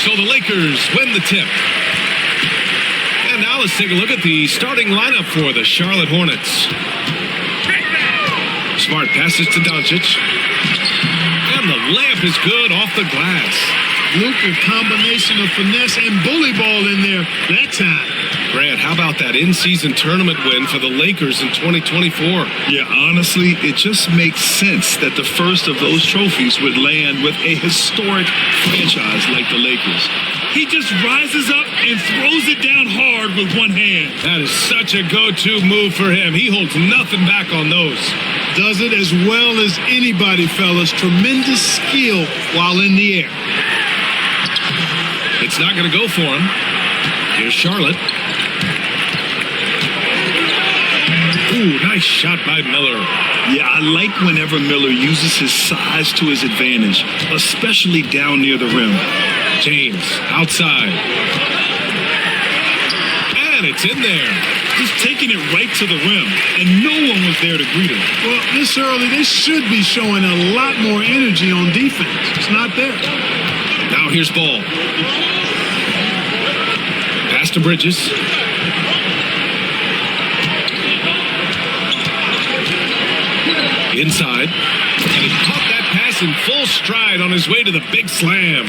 So the Lakers win the tip. And now let's take a look at the starting lineup for the Charlotte Hornets. Smart passes to Doncic. And the layup is good off the glass. Luka, combination of finesse and bully ball in there that time. Grant, how about that in-season tournament win for the Lakers in 2024? Yeah, honestly, it just makes sense that the first of those trophies would land with a historic franchise like the Lakers. He just rises up and throws it down hard with one hand. That is such a go-to move for him. He holds nothing back on those. Does it as well as anybody, fellas. Tremendous skill while in the air. It's not going to go for him. Here's Charlotte. Ooh, nice shot by Miller. Yeah, I like whenever Miller uses his size to his advantage, especially down near the rim. James, outside. And it's in there. Just taking it right to the rim, and no one was there to greet him. Well, this early, they should be showing a lot more energy on defense. It's not there. Now here's Ball. Pass to Bridges. Inside. And he caught that pass in full stride on his way to the big slam.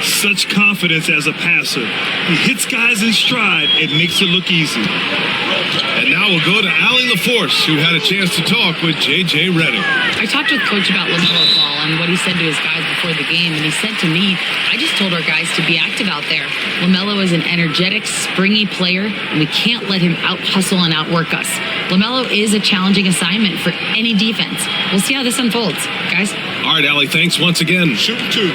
Such confidence as a passer. He hits guys in stride. It makes it look easy. And now we'll go to Allie LaForce, who had a chance to talk with J.J. Redick. I talked with Coach about LaMelo Ball and what he said to his guys before the game, and he said to me, I just told our guys to be active out there. LaMelo is an energetic, springy player, and we can't let him out-hustle and outwork us. LaMelo is a challenging assignment for any defense. We'll see how this unfolds, guys. All right, Allie, thanks once again. Shoot two.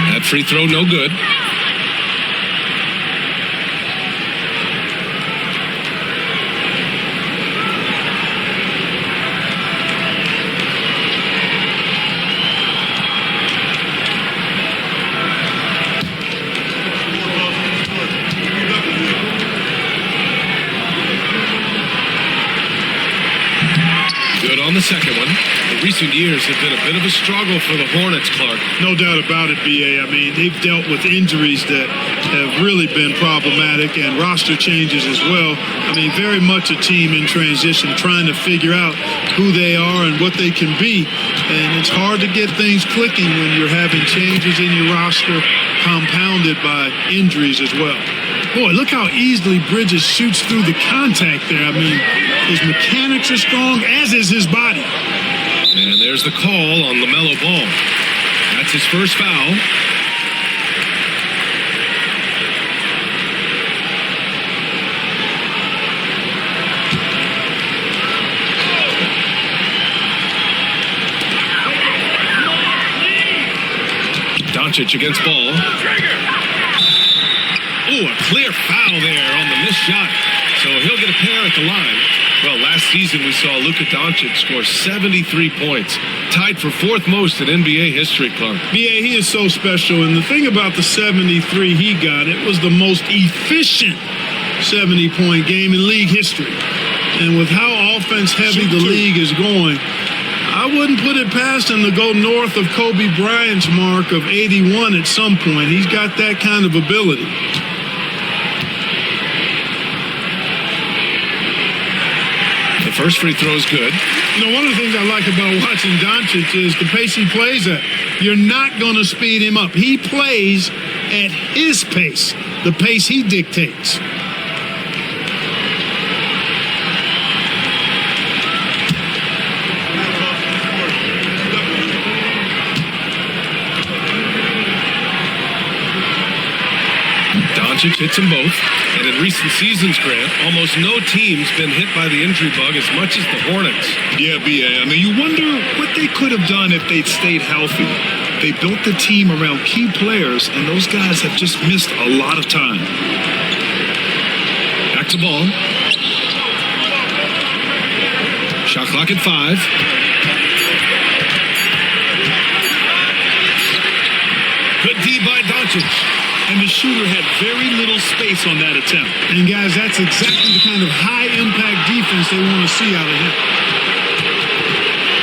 That free throw, no good. Good on the second one. The recent years have been a bit of a struggle for the Hornets, Clark. No doubt about it, B.A. I mean, they've dealt with injuries that have really been problematic and roster changes as well. I mean, very much a team in transition, trying to figure out who they are and what they can be. And it's hard to get things clicking when you're having changes in your roster compounded by injuries as well. Boy, look how easily Bridges shoots through the contact there. I mean, his mechanics are strong, as is his body. And there's the call on LaMelo Ball. That's his first foul. Doncic against Ball. Ooh, a clear foul there on the missed shot. So he'll get a pair at the line. Well, last season we saw Luka Doncic score 73 points, tied for fourth most in NBA history, Clark. B.A., he is so special, and the thing about the 73 he got, it was the most efficient 70-point game in league history. And with how offense-heavy the league is going, I wouldn't put it past him to go north of Kobe Bryant's mark of 81 at some point. He's got that kind of ability. The first free throw is good. You know, one of the things I like about watching Doncic is the pace he plays at. You're not going to speed him up. He plays at his pace, the pace he dictates. Doncic hits them both. And in recent seasons, Grant, almost no team's been hit by the injury bug as much as the Hornets. Yeah, B.A. I mean, you wonder what they could have done if they'd stayed healthy. They built the team around key players, and those guys have just missed a lot of time. Back to Ball. Shot clock at 5. Good D by Doncic. and the shooter had very little space on that attempt. And guys, that's exactly the kind of high-impact defense they want to see out of him.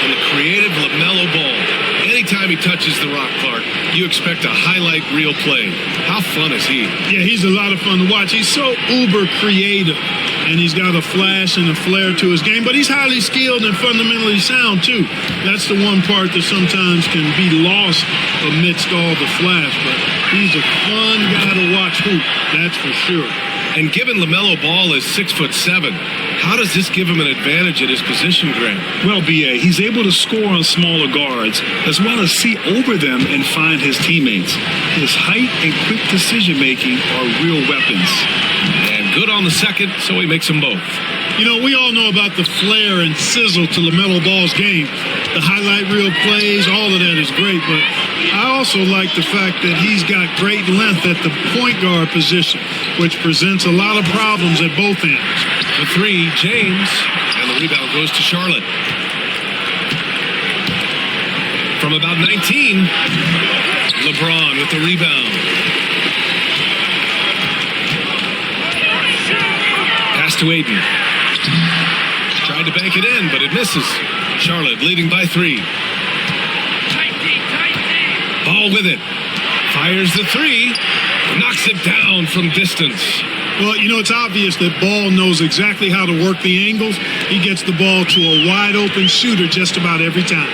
And a creative LaMelo Ball. Anytime he touches the rock, Clark, you expect a highlight reel play. How fun is he? Yeah, he's a lot of fun to watch. He's so uber creative, and he's got a flash and a flair to his game, but he's highly skilled and fundamentally sound, too. That's the one part that sometimes can be lost amidst all the flash, but he's a fun guy to watch hoop, that's for sure. And given LaMelo Ball is 6'7", how does this give him an advantage at his position, Grant? Well, B.A., he's able to score on smaller guards as well as see over them and find his teammates. His height and quick decision-making are real weapons. And good on the second, so he makes them both. You know, we all know about the flair and sizzle to LaMelo Ball's game. The highlight reel plays, all of that is great, but I also like the fact that he's got great length at the point guard position, which presents a lot of problems at both ends. The three, James, and the rebound goes to Charlotte. From about 19, LeBron with the rebound. Pass to Aiden. Tried to bank it in, but it misses. Charlotte leading by 3. Ball with it. Fires the 3. Knocks it down from distance. Well, you know, it's obvious that Ball knows exactly how to work the angles. He gets the ball to a wide-open shooter just about every time.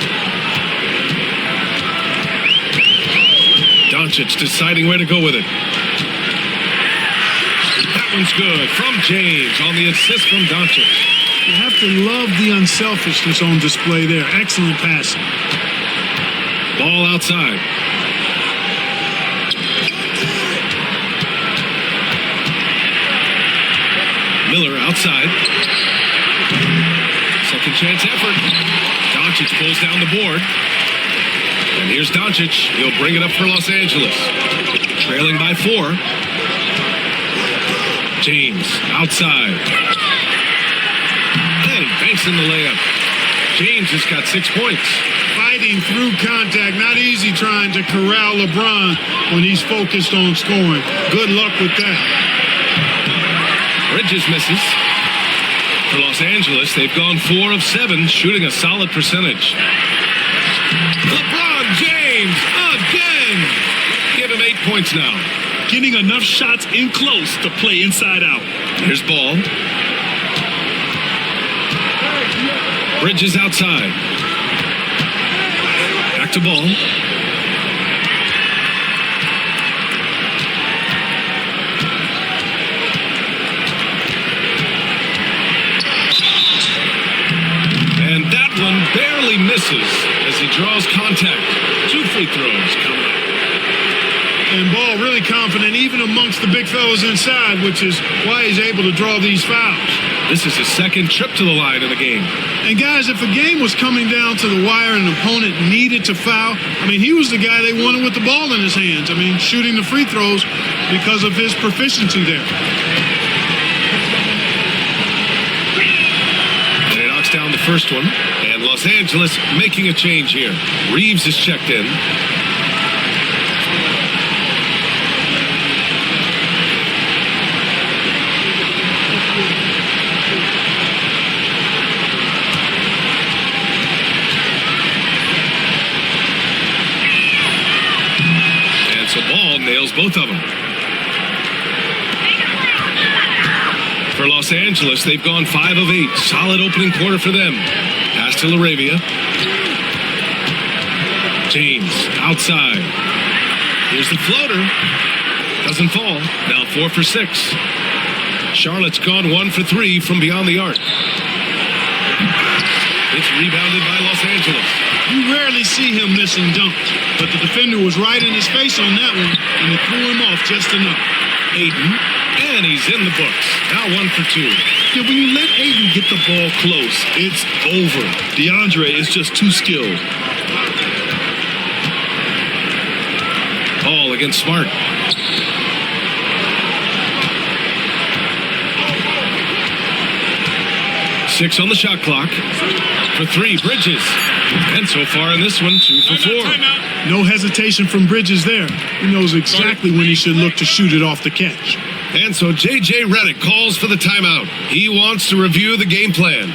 Doncic deciding where to go with it. That one's good from James on the assist from Doncic. You have to love the unselfishness on display there. Excellent passing. Ball outside. Miller outside. Second chance effort. Doncic pulls down the board. And here's Doncic. He'll bring it up for Los Angeles. Trailing by 4. James outside. And he banks in the layup. James has got 6 points. Fighting through contact. Not easy trying to corral LeBron when he's focused on scoring. Good luck with that. Bridges misses. For Los Angeles, they've gone 4 of 7, shooting a solid percentage. LeBron James again. Give him 8 points now. Getting enough shots in close to play inside out. Here's Ball. Bridges outside. Back to Ball. And that one barely misses as he draws contact. 2 free throws coming up. And Ball really confident even amongst the big fellas inside, which is why he's able to draw these fouls. This is his second trip to the line in the game. And guys, if a game was coming down to the wire and an opponent needed to foul, I mean, he was the guy they wanted with the ball in his hands. I mean, shooting the free throws because of his proficiency there. And he knocks down the first one. And Los Angeles making a change here. Reeves is checked in. So Ball nails both of them. For Los Angeles, they've gone 5 of 8. Solid opening quarter for them. Pass to LaRavia. James outside. Here's the floater. Doesn't fall. Now 4 for 6. Charlotte's gone 1 for 3 from beyond the arc. It's rebounded by Los Angeles. You rarely see him missing dunks, but the defender was right in his face on that one, and it threw him off just enough. Aiden, and he's in the books. Now 1 for 2. Yeah, when you let Aiden get the ball close, it's over. DeAndre is just too skilled. Ball against Smart. Six on the shot clock. For 3, Bridges. And so far in this one, 2 for 4. No hesitation from Bridges there. He knows exactly when he should look to shoot it off the catch. And so J.J. Redick calls for the timeout. He wants to review the game plan.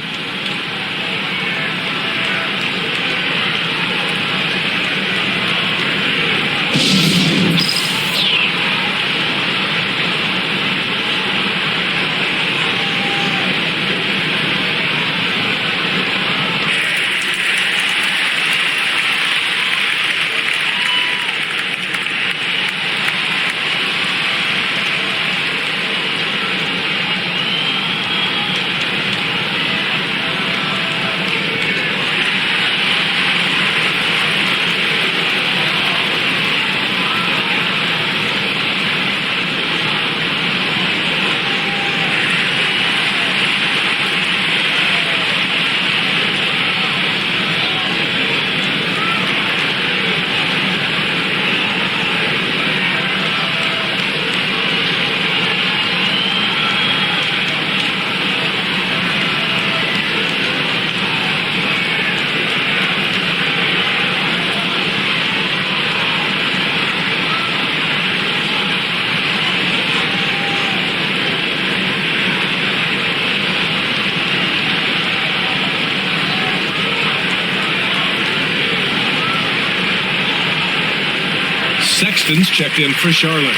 Sexton's checked in for Charlotte.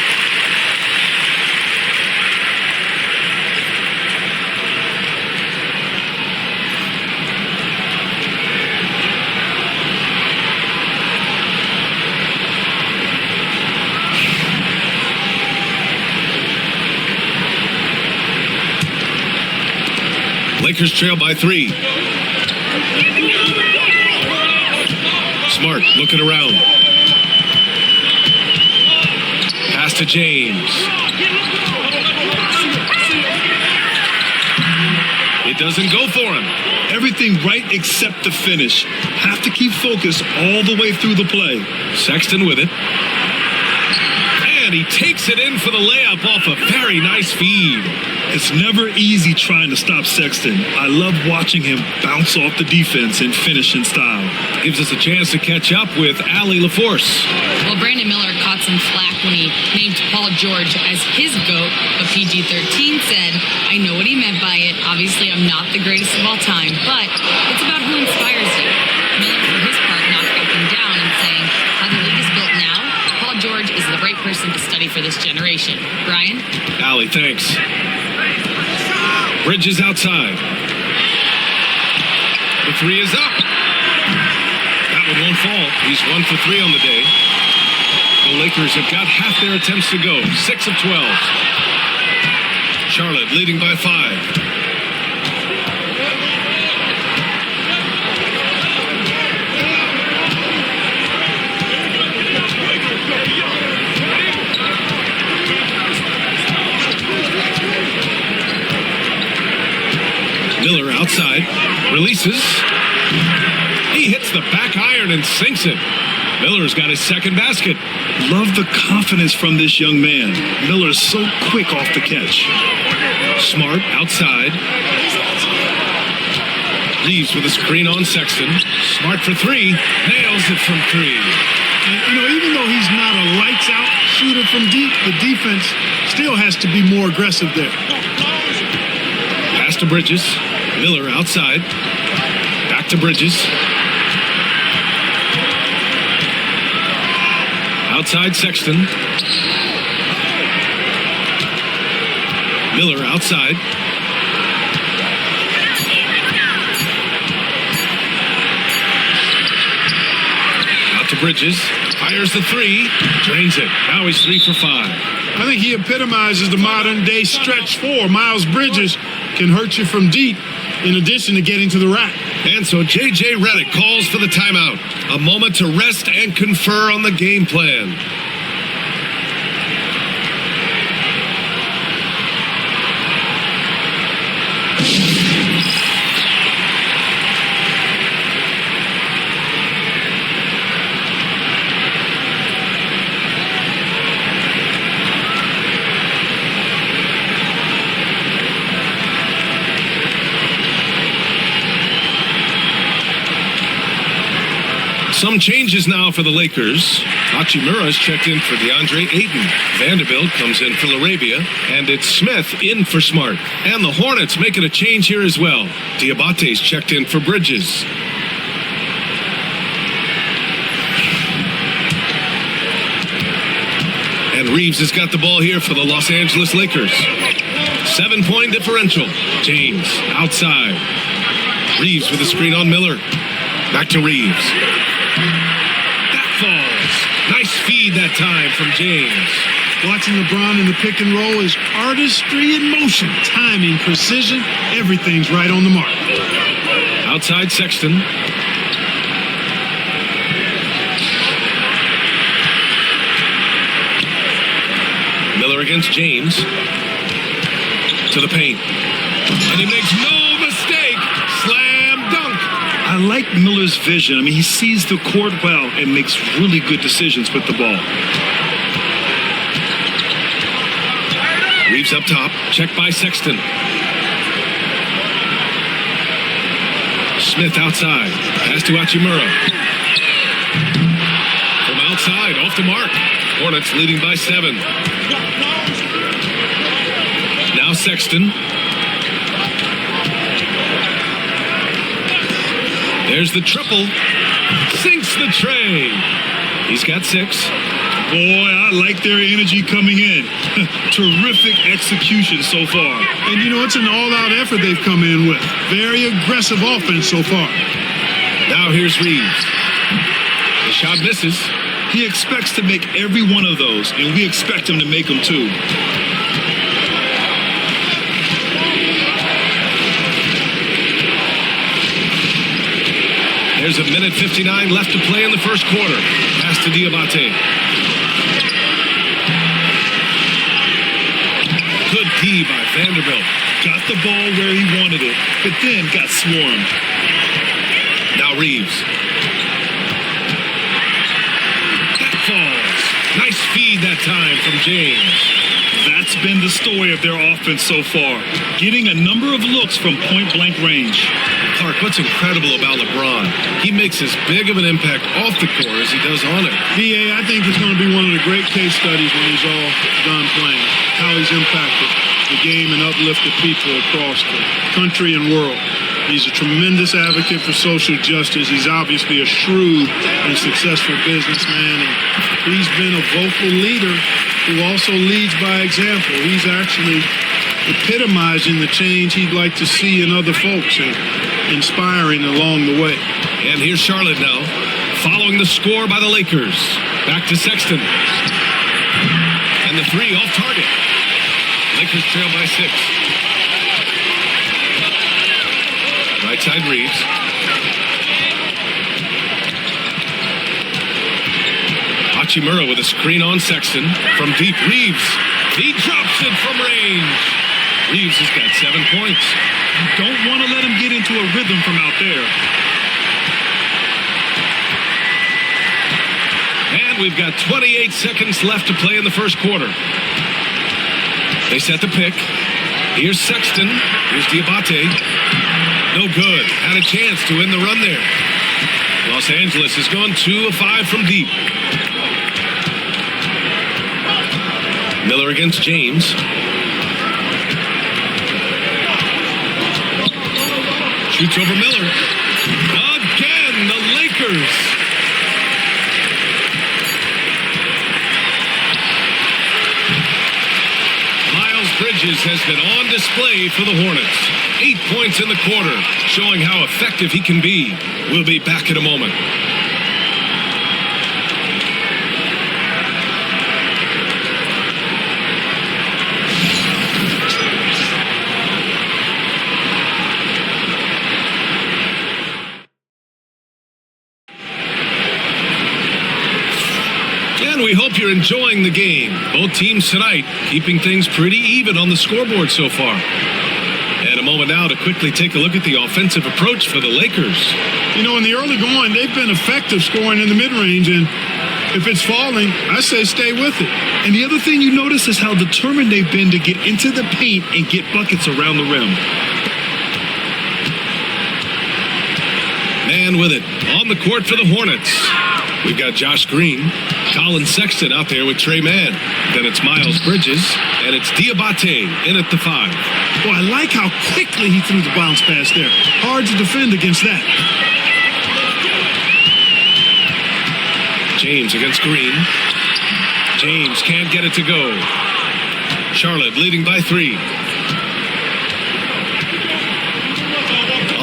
Lakers trail by 3. Smart looking around. Pass to James. It doesn't go for him. Everything right except the finish. Have to keep focus all the way through the play. Sexton with it. And he takes it in for the layup off a very nice feed. It's never easy trying to stop Sexton. I love watching him bounce off the defense and finish in style. Gives us a chance to catch up with Allie LaForce. Well, Brandon Miller caught some flack when he named Paul George as his GOAT, but PG-13 said, I know what he meant by it. Obviously, I'm not the greatest of all time, but it's about who inspires you. Miller, for his part, knocked him down and saying, how the league is built now, Paul George is the right person to study for this generation. Brian? Allie, thanks. Bridges outside. The 3 is up. That one won't fall. He's 1 for 3 on the day. The Lakers have got half their attempts to go. 6 of 12. Charlotte leading by 5. Miller outside, releases. He hits the back iron and sinks it. Miller's got his second basket. Love the confidence from this young man. Miller's so quick off the catch. Smart outside. Reeves with a screen on Sexton. Smart for 3. Nails it from 3. And, even though he's not a lights-out shooter from deep, the defense still has to be more aggressive there. Pass to Bridges. Miller outside. Back to Bridges. Outside Sexton. Miller outside. Out to Bridges. Fires the 3. Drains it. Now he's 3 for 5. I think he epitomizes the modern-day stretch 4. Miles Bridges can hurt you from deep, in addition to getting to the rack. And so J.J. Redick calls for the timeout. A moment to rest and confer on the game plan. Some changes now for the Lakers. Hachimura's checked in for DeAndre Ayton. Vanderbilt comes in for LaRavia. And it's Smith in for Smart. And the Hornets making a change here as well. Diabate's checked in for Bridges. And Reeves has got the ball here for the Los Angeles Lakers. 7-point differential. James outside. Reeves with a screen on Miller. Back to Reeves. That falls. Nice feed that time from James. Watching LeBron in the pick and roll is artistry in motion. Timing, precision, everything's right on the mark. Outside Sexton. Miller against James. To the paint. And he makes no mistake. Slam dunk. I like Miller's vision. I mean, he sees the court well and makes really good decisions with the ball. Reeves up top. Checked by Sexton. Smith outside. Pass to Hachimura. From outside. Off the mark. Hornets leading by 7. Now Sexton. There's the triple. Sinks the tray. He's got 6. Boy, I like their energy coming in. Terrific execution so far. And you know, it's an all-out effort they've come in with. Very aggressive offense so far. Now here's Reeves. The shot misses. He expects to make every one of those, and we expect him to make them too. There's a minute 59 left to play in the first quarter. Pass to Diabate. Good key by Vanderbilt. Got the ball where he wanted it, but then got swarmed. Now Reeves. That falls. Nice feed that time from James. That's been the story of their offense so far. Getting a number of looks from point-blank range. Clark, what's incredible about LeBron? He makes as big of an impact off the court as he does on it. B.A., I think it's going to be one of the great case studies when he's all done playing. How he's impacted the game and uplifted people across the country and world. He's a tremendous advocate for social justice. He's obviously a shrewd and successful businessman. And he's been a vocal leader who also leads by example. He's actually epitomizing the change he'd like to see in other folks and inspiring along the way. And here's Charlotte now, following the score by the Lakers. Back to Sexton. And the 3 off target. Lakers trail by 6. Right side Reeves. Hachimura with a screen on Sexton. From deep, Reeves. He drops it from range. Reeves has got 7 points. You don't want to let him get into a rhythm from out there. And we've got 28 seconds left to play in the first quarter. They set the pick. Here's Sexton. Here's Diabate. No good. Had a chance to win the run there. Los Angeles has gone 2 of 5 from deep. Miller against James. Shoots over Miller. Again, the Lakers. Miles Bridges has been on display for the Hornets. 8 points in the quarter, showing how effective he can be. We'll be back in a moment. And we hope you're enjoying the game. Both teams tonight keeping things pretty even on the scoreboard so far. And a moment now to quickly take a look at the offensive approach for the Lakers. You know, in the early going, they've been effective scoring in the mid-range, and if it's falling, I say stay with it. And the other thing you notice is how determined they've been to get into the paint and get buckets around the rim. Man with it on the court for the Hornets. We've got Josh Green, Colin Sexton out there with Trey Mann. Then it's Miles Bridges, and it's Diabate in at the 5. Boy, I like how quickly he threw the bounce pass there. Hard to defend against that. James against Green. James can't get it to go. Charlotte leading by 3.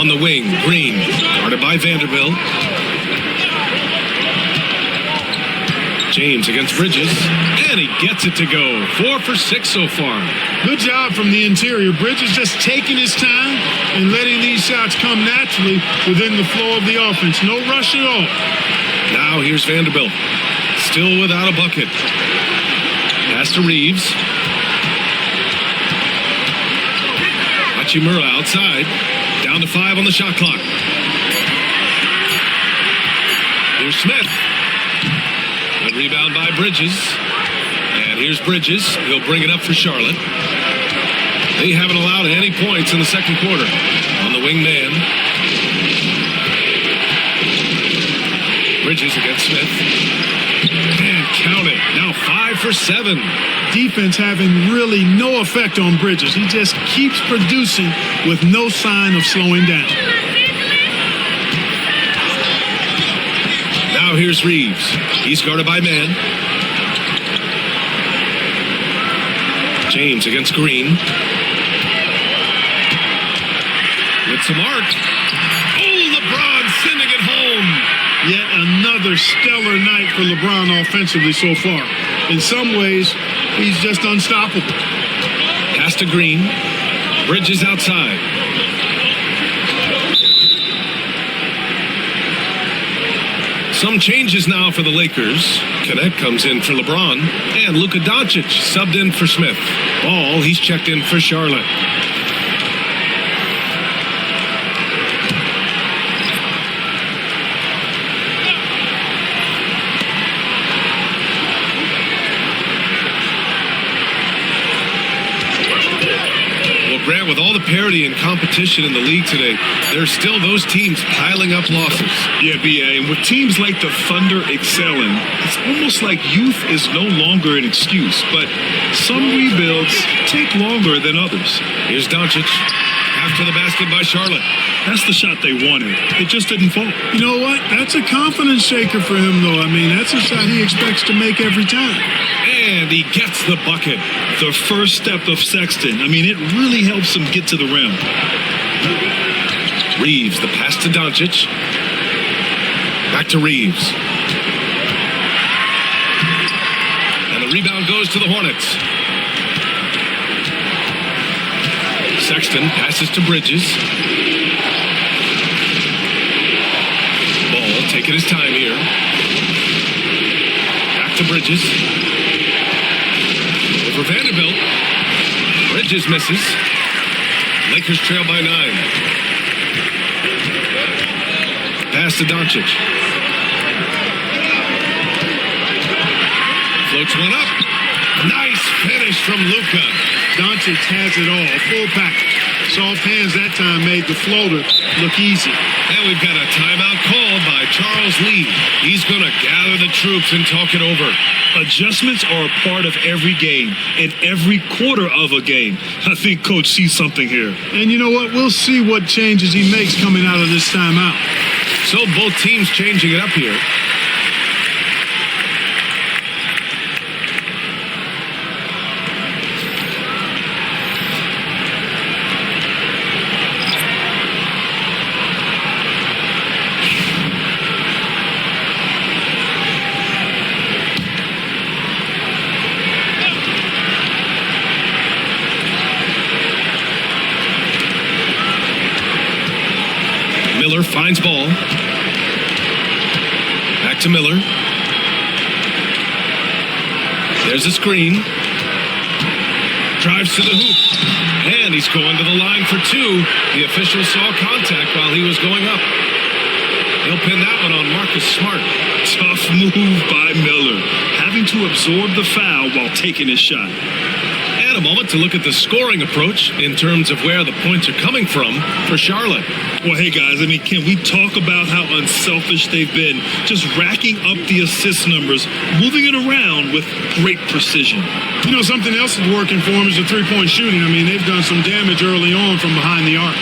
On the wing, Green, guarded by Vanderbilt. James against Bridges, and he gets it to go. 4 for 6 so far. Good job from the interior. Bridges just taking his time and letting these shots come naturally within the flow of the offense. No rush at all. Now here's Vanderbilt, still without a bucket. Pass to Reeves. Hachimura outside. Down to 5 on the shot clock. Here's Smith. A rebound by Bridges. And here's Bridges. He'll bring it up for Charlotte. They haven't allowed any points in the second quarter. On the wing man. Bridges against Smith. And count it. Now 5 for 7. Defense having really no effect on Bridges. He just keeps producing with no sign of slowing down. Now here's Reeves. He's guarded by Mann. James against Green. With some arc. Oh, LeBron sending it home. Yet another stellar night for LeBron offensively so far. In some ways, he's just unstoppable. Pass to Green. Bridges outside. Some changes now for the Lakers. Connect comes in for LeBron. And Luka Doncic subbed in for Smith. Ball, he's checked in for Charlotte. Grant, with all the parity and competition in the league today, there's still those teams piling up losses. Yeah, B.A., and with teams like the Thunder excelling, it's almost like youth is no longer an excuse, but some rebuilds take longer than others. Here's Doncic, after the basket by Charlotte. That's the shot they wanted. It just didn't fall. You know what? That's a confidence shaker for him, though. I mean, that's a shot he expects to make every time. And he gets the bucket. The first step of Sexton. I mean, it really helps him get to the rim. Reeves, the pass to Doncic. Back to Reeves. And the rebound goes to the Hornets. Sexton passes to Bridges. Ball taking his time here. Back to Bridges. For Vanderbilt, Bridges misses. Lakers trail by 9. Pass to Doncic. Floats one up. Nice finish from Luka. Doncic has it all, full package. Soft hands that time made the floater look easy. And we've got a timeout called by Charles Lee. He's going to gather the troops and talk it over. Adjustments are a part of every game and every quarter of a game. I think Coach sees something here. And you know what? We'll see what changes he makes coming out of this timeout. So both teams changing it up here. Miller finds ball. Back to Miller. There's a screen. Drives to the hoop. And he's going to the line for 2. The official saw contact while he was going up. He'll pin that one on Marcus Smart. Tough move by Miller, having to absorb the foul while taking his shot. And a moment to look at the scoring approach in terms of where the points are coming from for Charlotte. Well, hey, guys, I mean, can we talk about how unselfish they've been? Just racking up the assist numbers, moving it around with great precision. You know, something else that's working for them is the three-point shooting. I mean, they've done some damage early on from behind the arc.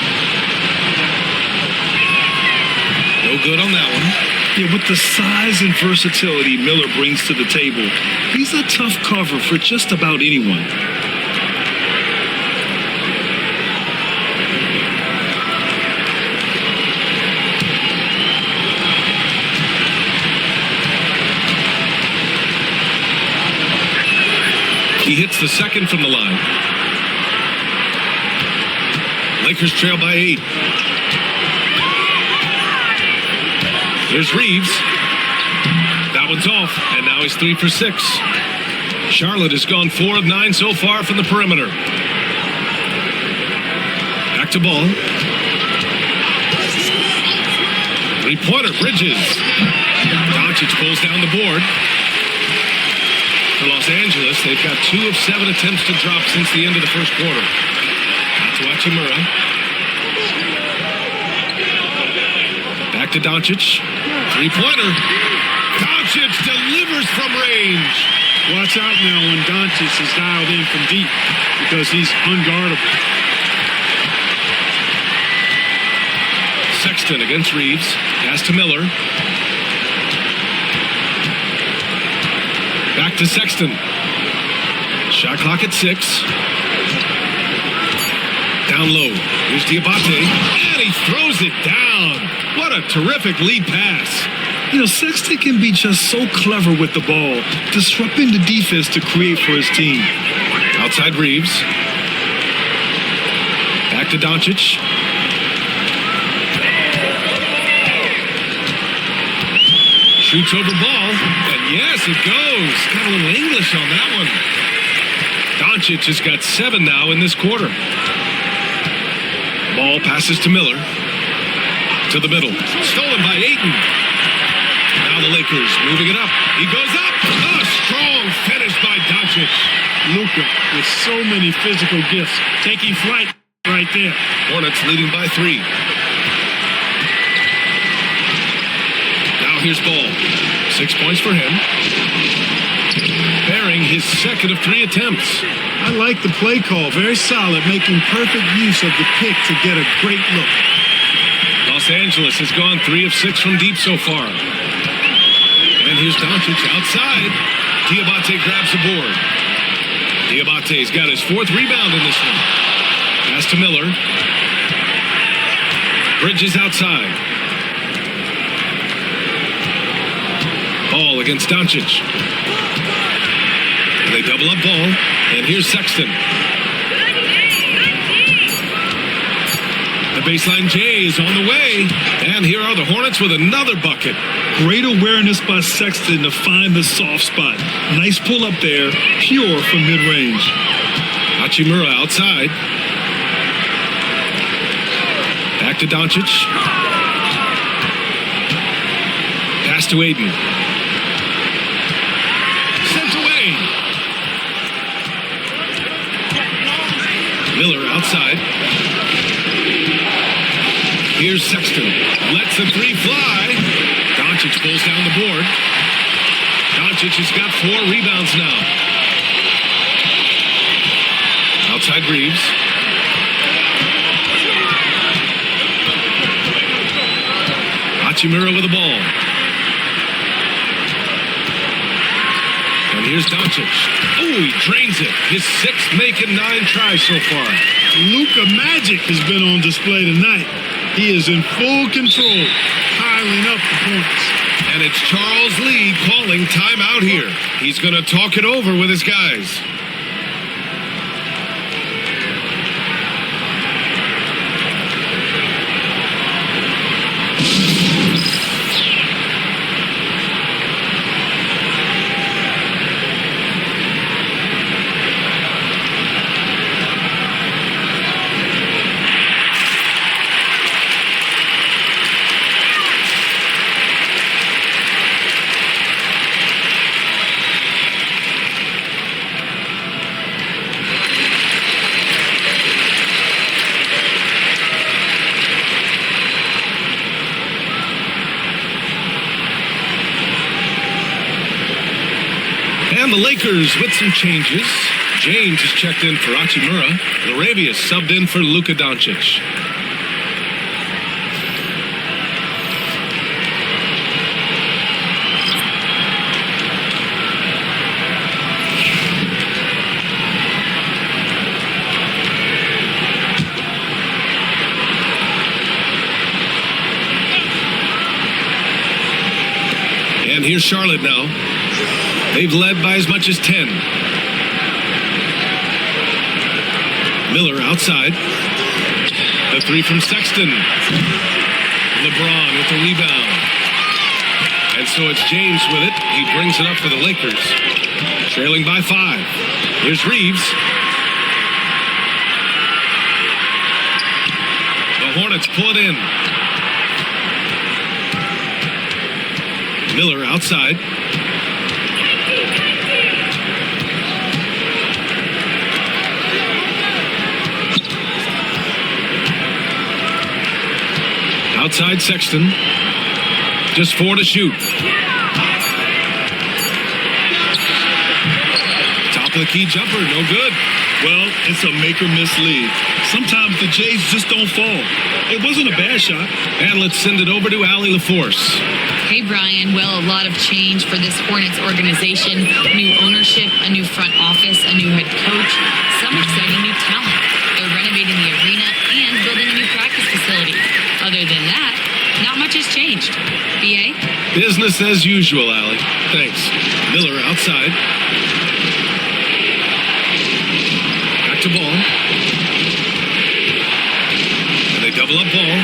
No good on that one. Yeah, with the size and versatility Miller brings to the table, he's a tough cover for just about anyone. He hits the second from the line. Lakers trail by 8. There's Reeves. That one's off, and now he's 3 for 6. Charlotte has gone 4 of 9 so far from the perimeter. Back to ball. Three-pointer, Bridges. Doncic pulls down the board. For Los Angeles, they've got 2 of 7 attempts to drop since the end of the first quarter. Out to Hachimura. Back to Doncic. Three-pointer. Doncic delivers from range. Watch out now when Doncic is dialed in from deep because he's unguardable. Sexton against Reeves. Pass to Miller. Back to Sexton. Shot clock at 6. Down low. Here's Diabate. And he throws it down. What a terrific lead pass. You know, Sexton can be just so clever with the ball, disrupting the defense to create for his team. Outside Reeves. Back to Doncic. Shoots over ball. And yes, it goes. Got a little English on that one. Doncic has got 7 now in this quarter. Ball passes to Miller. To the middle. Stolen by Ayton. Now the Lakers moving it up. He goes up. A strong finish by Doncic. Luka with so many physical gifts. Taking flight right there. Hornets leading by 3. Now here's Ball. 6 points for him. Bearing his second of 3 attempts. I like the play call. Very solid. Making perfect use of the pick to get a great look. Los Angeles has gone 3 of 6 from deep so far. And here's Doncic outside. Diabate grabs the board. Diabate's got his 4th rebound in this one. Pass to Miller. Bridges outside. Ball against Doncic. They double up Ball. And here's Sexton. The baseline J is on the way. And here are the Hornets with another bucket. Great awareness by Sexton to find the soft spot. Nice pull up there, pure from mid-range. Hachimura outside. Back to Doncic. Pass to Ayton. Sent away. Miller outside. Here's Sexton. Lets the 3 fly. Doncic pulls down the board. Doncic has got 4 rebounds now. Outside Reeves. Hachimura with the ball. And here's Doncic. Oh, he drains it. His 6th making 9 tries so far. Luka magic has been on display tonight. He is in full control, piling up the points. And it's Charles Lee calling timeout here. He's going to talk it over with his guys. And the Lakers with some changes. James is checked in for Hachimura. And Arabia is subbed in for Luka Doncic. And here's Charlotte now. They've led by as much as 10. Miller outside. The three from Sexton. LeBron with the rebound. And so it's James with it. He brings it up for the Lakers. Trailing by 5. Here's Reeves. The Hornets pull it in. Miller outside. Outside Sexton. Just 4 to shoot. Top of the key jumper, no good. Well, it's a make or miss league. Sometimes the Jays just don't fall. It wasn't a bad shot. And let's send it over to Allie LaForce. Hey, Brian. Well, a lot of change for this Hornets organization. New ownership, a new front office, a new head coach, some exciting new talent. They're renovating the arena and building a new practice facility. Other than that, not much has changed. BA? Business as usual, Allie. Thanks. Miller outside. Back to Ball. And they double up Ball.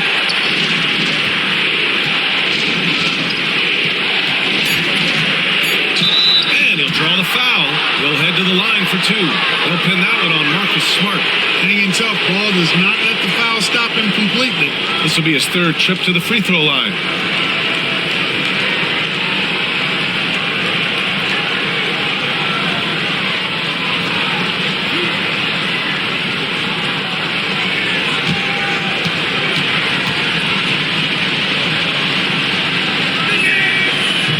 And he'll draw the foul. He'll head to the line for 2. He'll pin that one on Marcus Smart. Hanging tough. Ball does not let the foul stop him completely. This will be his 3rd trip to the free throw line.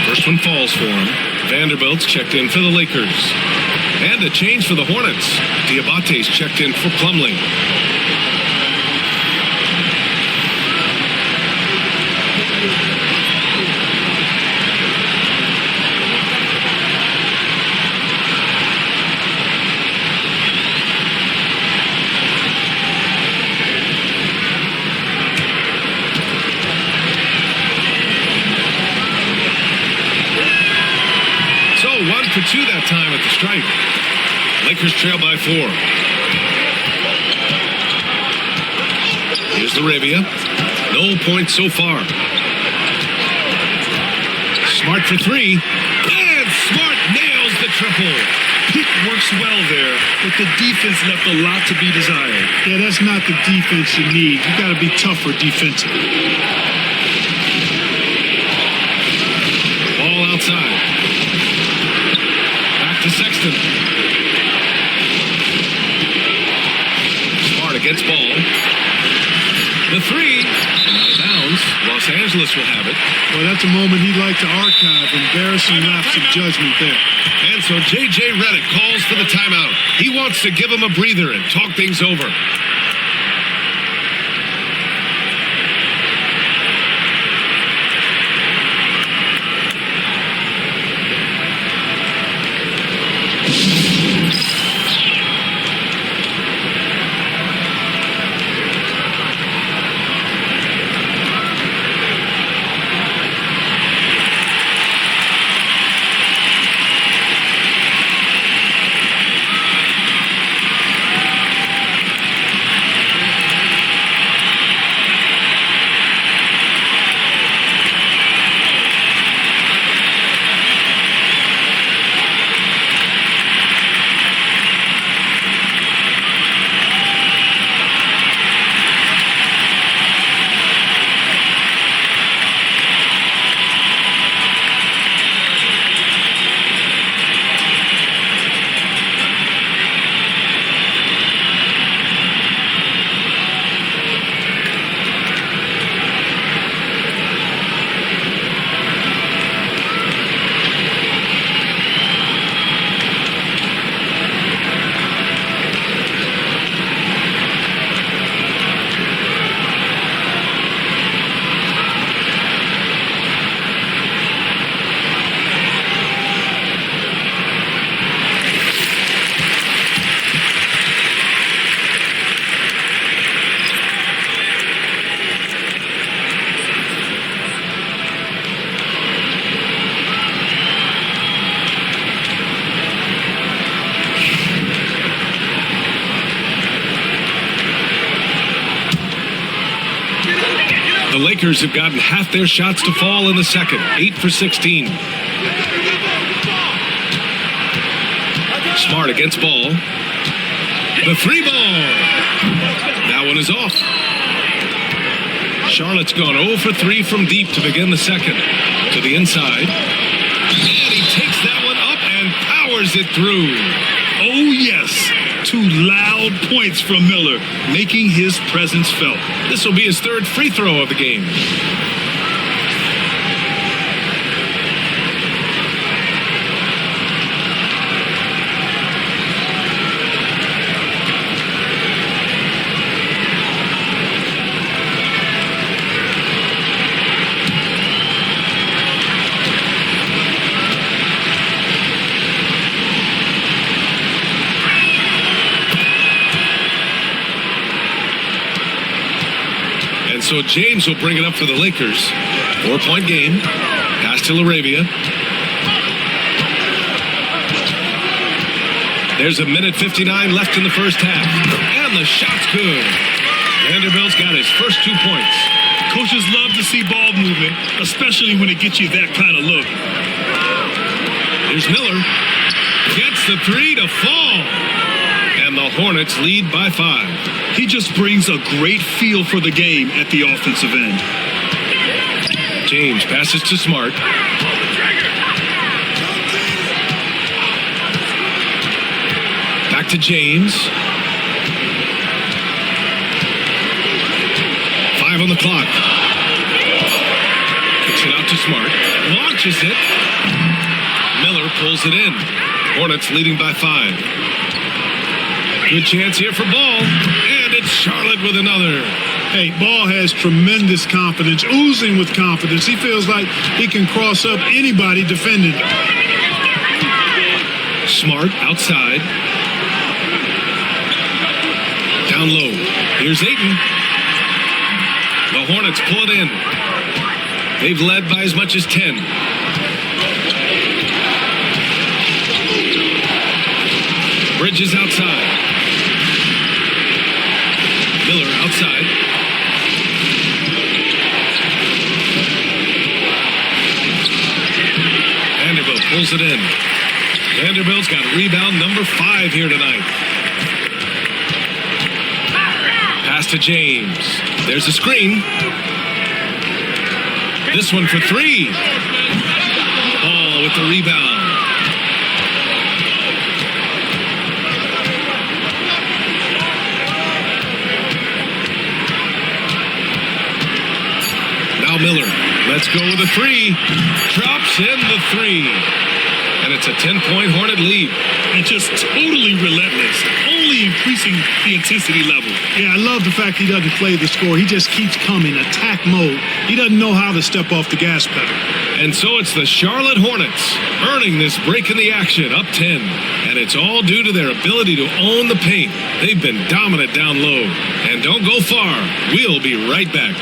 First one falls for him. Vanderbilt's checked in for the Lakers. And a change for the Hornets. Diabate's checked in for Plumlee. So 1 for 2 that time at the stripe. Lakers trail by 4. Here's Arabia. No points so far. Smart for 3. And Smart nails the triple. Pick works well there, but the defense left a lot to be desired. Yeah, that's not the defense you need. You got to be tougher defensively. Ball outside. Back to Sexton. Smart against Ball. The 3. Downs. Los Angeles will have it. Well, that's a moment he'd like to archive. Embarrassing lapse of judgment there. And so J.J. Redick calls for the timeout. He wants to give him a breather and talk things over. The Lakers have gotten half their shots to fall in the second, 8 for 16. Smart against Ball. The three ball. That one is off. Charlotte's gone 0 for 3 from deep to begin the second. To the inside. And he takes that one up and powers it through. Oh, yes. 2 loud points from Miller, making his presence felt. This will be his third free throw of the game. So James will bring it up for the Lakers. 4-point game. Pass to LaRavia. There's a minute 59 left in the first half. And the shot's good. Vanderbilt's got his first 2 points. Coaches love to see ball movement, especially when it gets you that kind of look. Here's Miller. Gets the three to fall. And the Hornets lead by 5. He just brings a great feel for the game at the offensive end. James passes to Smart. Back to James. 5 on the clock. Kicks it out to Smart. Launches it. Miller pulls it in. Hornets leading by 5. Good chance here for Ball. And it's Charlotte with another. Hey, Ball has tremendous confidence, oozing with confidence. He feels like he can cross up anybody defending. Smart outside. Down low. Here's Ayton. The Hornets pull it in. They've led by as much as 10. Bridges outside. Miller outside. Vanderbilt pulls it in. Vanderbilt's got rebound number 5 here tonight. Pass to James. There's a screen. This one for 3. Ball with the rebound. Miller, let's go with a 3. Drops in the 3. And it's a 10-point Hornet lead. And just totally relentless, only increasing the intensity level. Yeah, I love the fact he doesn't play the score. He just keeps coming, attack mode. He doesn't know how to step off the gas pedal. And so it's the Charlotte Hornets earning this break in the action, up 10. And it's all due to their ability to own the paint. They've been dominant down low. And don't go far. We'll be right back.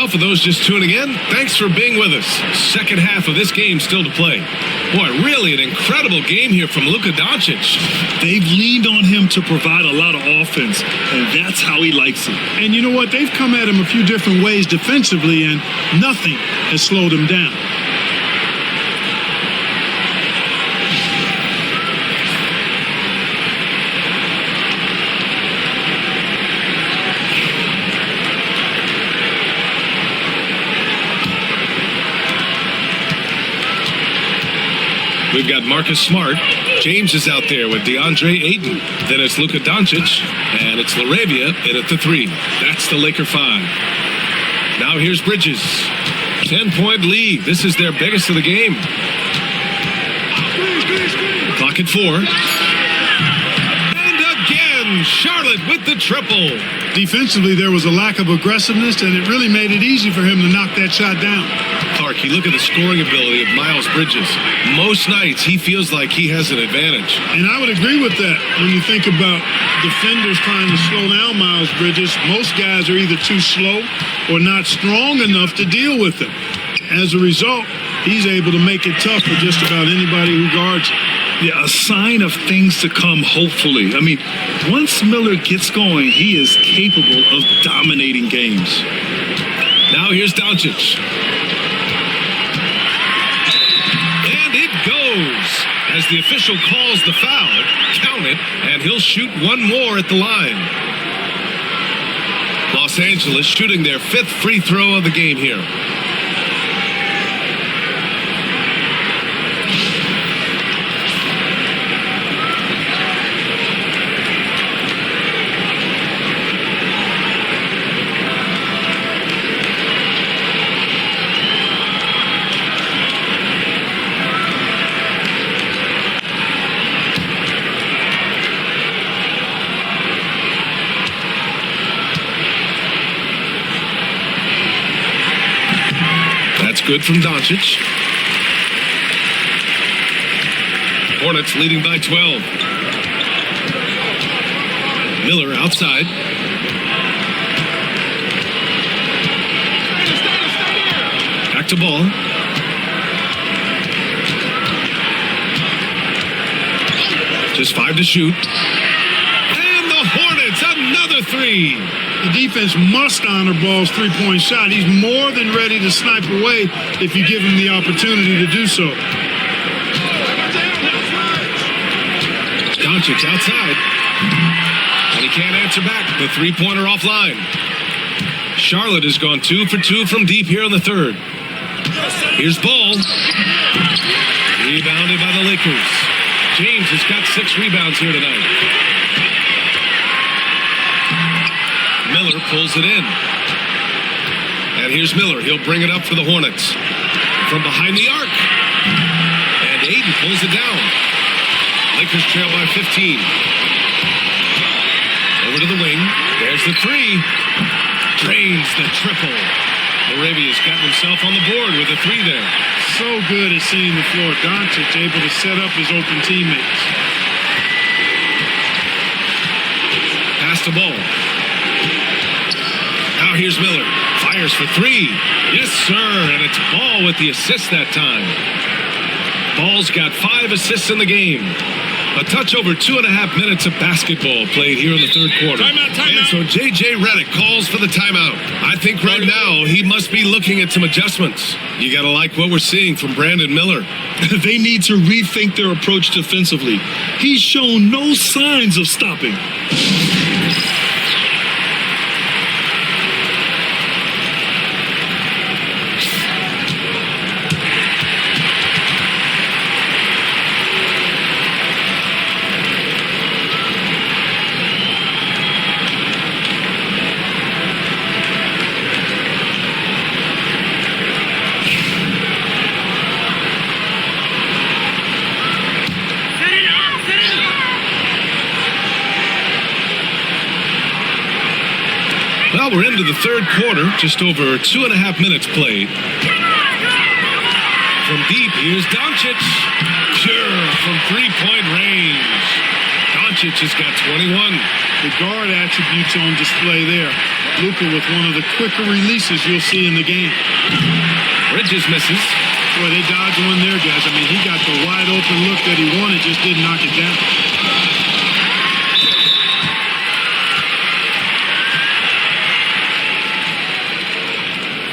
For those just tuning in, thanks for being with us. Second half of this game still to play. Boy, really an incredible game here from Luka Doncic. They've leaned on him to provide a lot of offense, and that's how he likes it. And you know what? They've come at him a few different ways defensively, and nothing has slowed him down. We've got Marcus Smart. James is out there with DeAndre Ayton. Then it's Luka Doncic, and it's LaRavia in at the 3. That's the Laker 5. Now here's Bridges. 10-point lead. This is their biggest of the game. Clock at 4. And again, Charlotte with the triple. Defensively, there was a lack of aggressiveness, and it really made it easy for him to knock that shot down. Clark, you look at the scoring ability of Miles Bridges. Most nights, he feels like he has an advantage. And I would agree with that. When you think about defenders trying to slow down Miles Bridges, most guys are either too slow or not strong enough to deal with him. As a result, he's able to make it tough for just about anybody who guards him. Yeah, a sign of things to come, hopefully. I mean, once Miller gets going, he is capable of dominating games. Now here's Doncic. And it goes. As the official calls the foul, count it, and he'll shoot one more at the line. Los Angeles shooting their 5th free throw of the game here. Good from Doncic. Hornets leading by 12. Miller outside. Back to ball. Just 5 to shoot. And the Hornets, another 3. The defense must honor Ball's three-point shot. He's more than ready to snipe away if you give him the opportunity to do so. Doncic outside. And he can't answer back. The three-pointer offline. Charlotte has gone 2 for 2 from deep here in the 3rd. Here's Ball. Rebounded by the Lakers. James has got 6 rebounds here tonight. Miller pulls it in. And here's Miller. He'll bring it up for the Hornets. From behind the arc. And Ayton pulls it down. Lakers trail by 15. Over to the wing. There's the 3. Drains the triple. Moravia's got himself on the board with a 3 there. So good at seeing the floor. Doncic able to set up his open teammates. Pass the ball. Now here's Miller. Fires for 3. Yes, sir. And it's Ball with the assist that time. Ball's got 5 assists in the game. A touch over 2.5 minutes of basketball played here in the 3rd quarter. And so J.J. Redick calls for the timeout. I think right now he must be looking at some adjustments. You got to like what we're seeing from Brandon Miller. They need to rethink their approach defensively. He's shown no signs of stopping. Well, we're into the 3rd quarter, just over 2.5 minutes played. From deep, here's Doncic. Pure from 3-point range. Doncic has got 21. The guard attributes on display there. Luka with one of the quicker releases you'll see in the game. Bridges misses. Boy, they dodged one there, guys. I mean, he got the wide open look that he wanted, just didn't knock it down.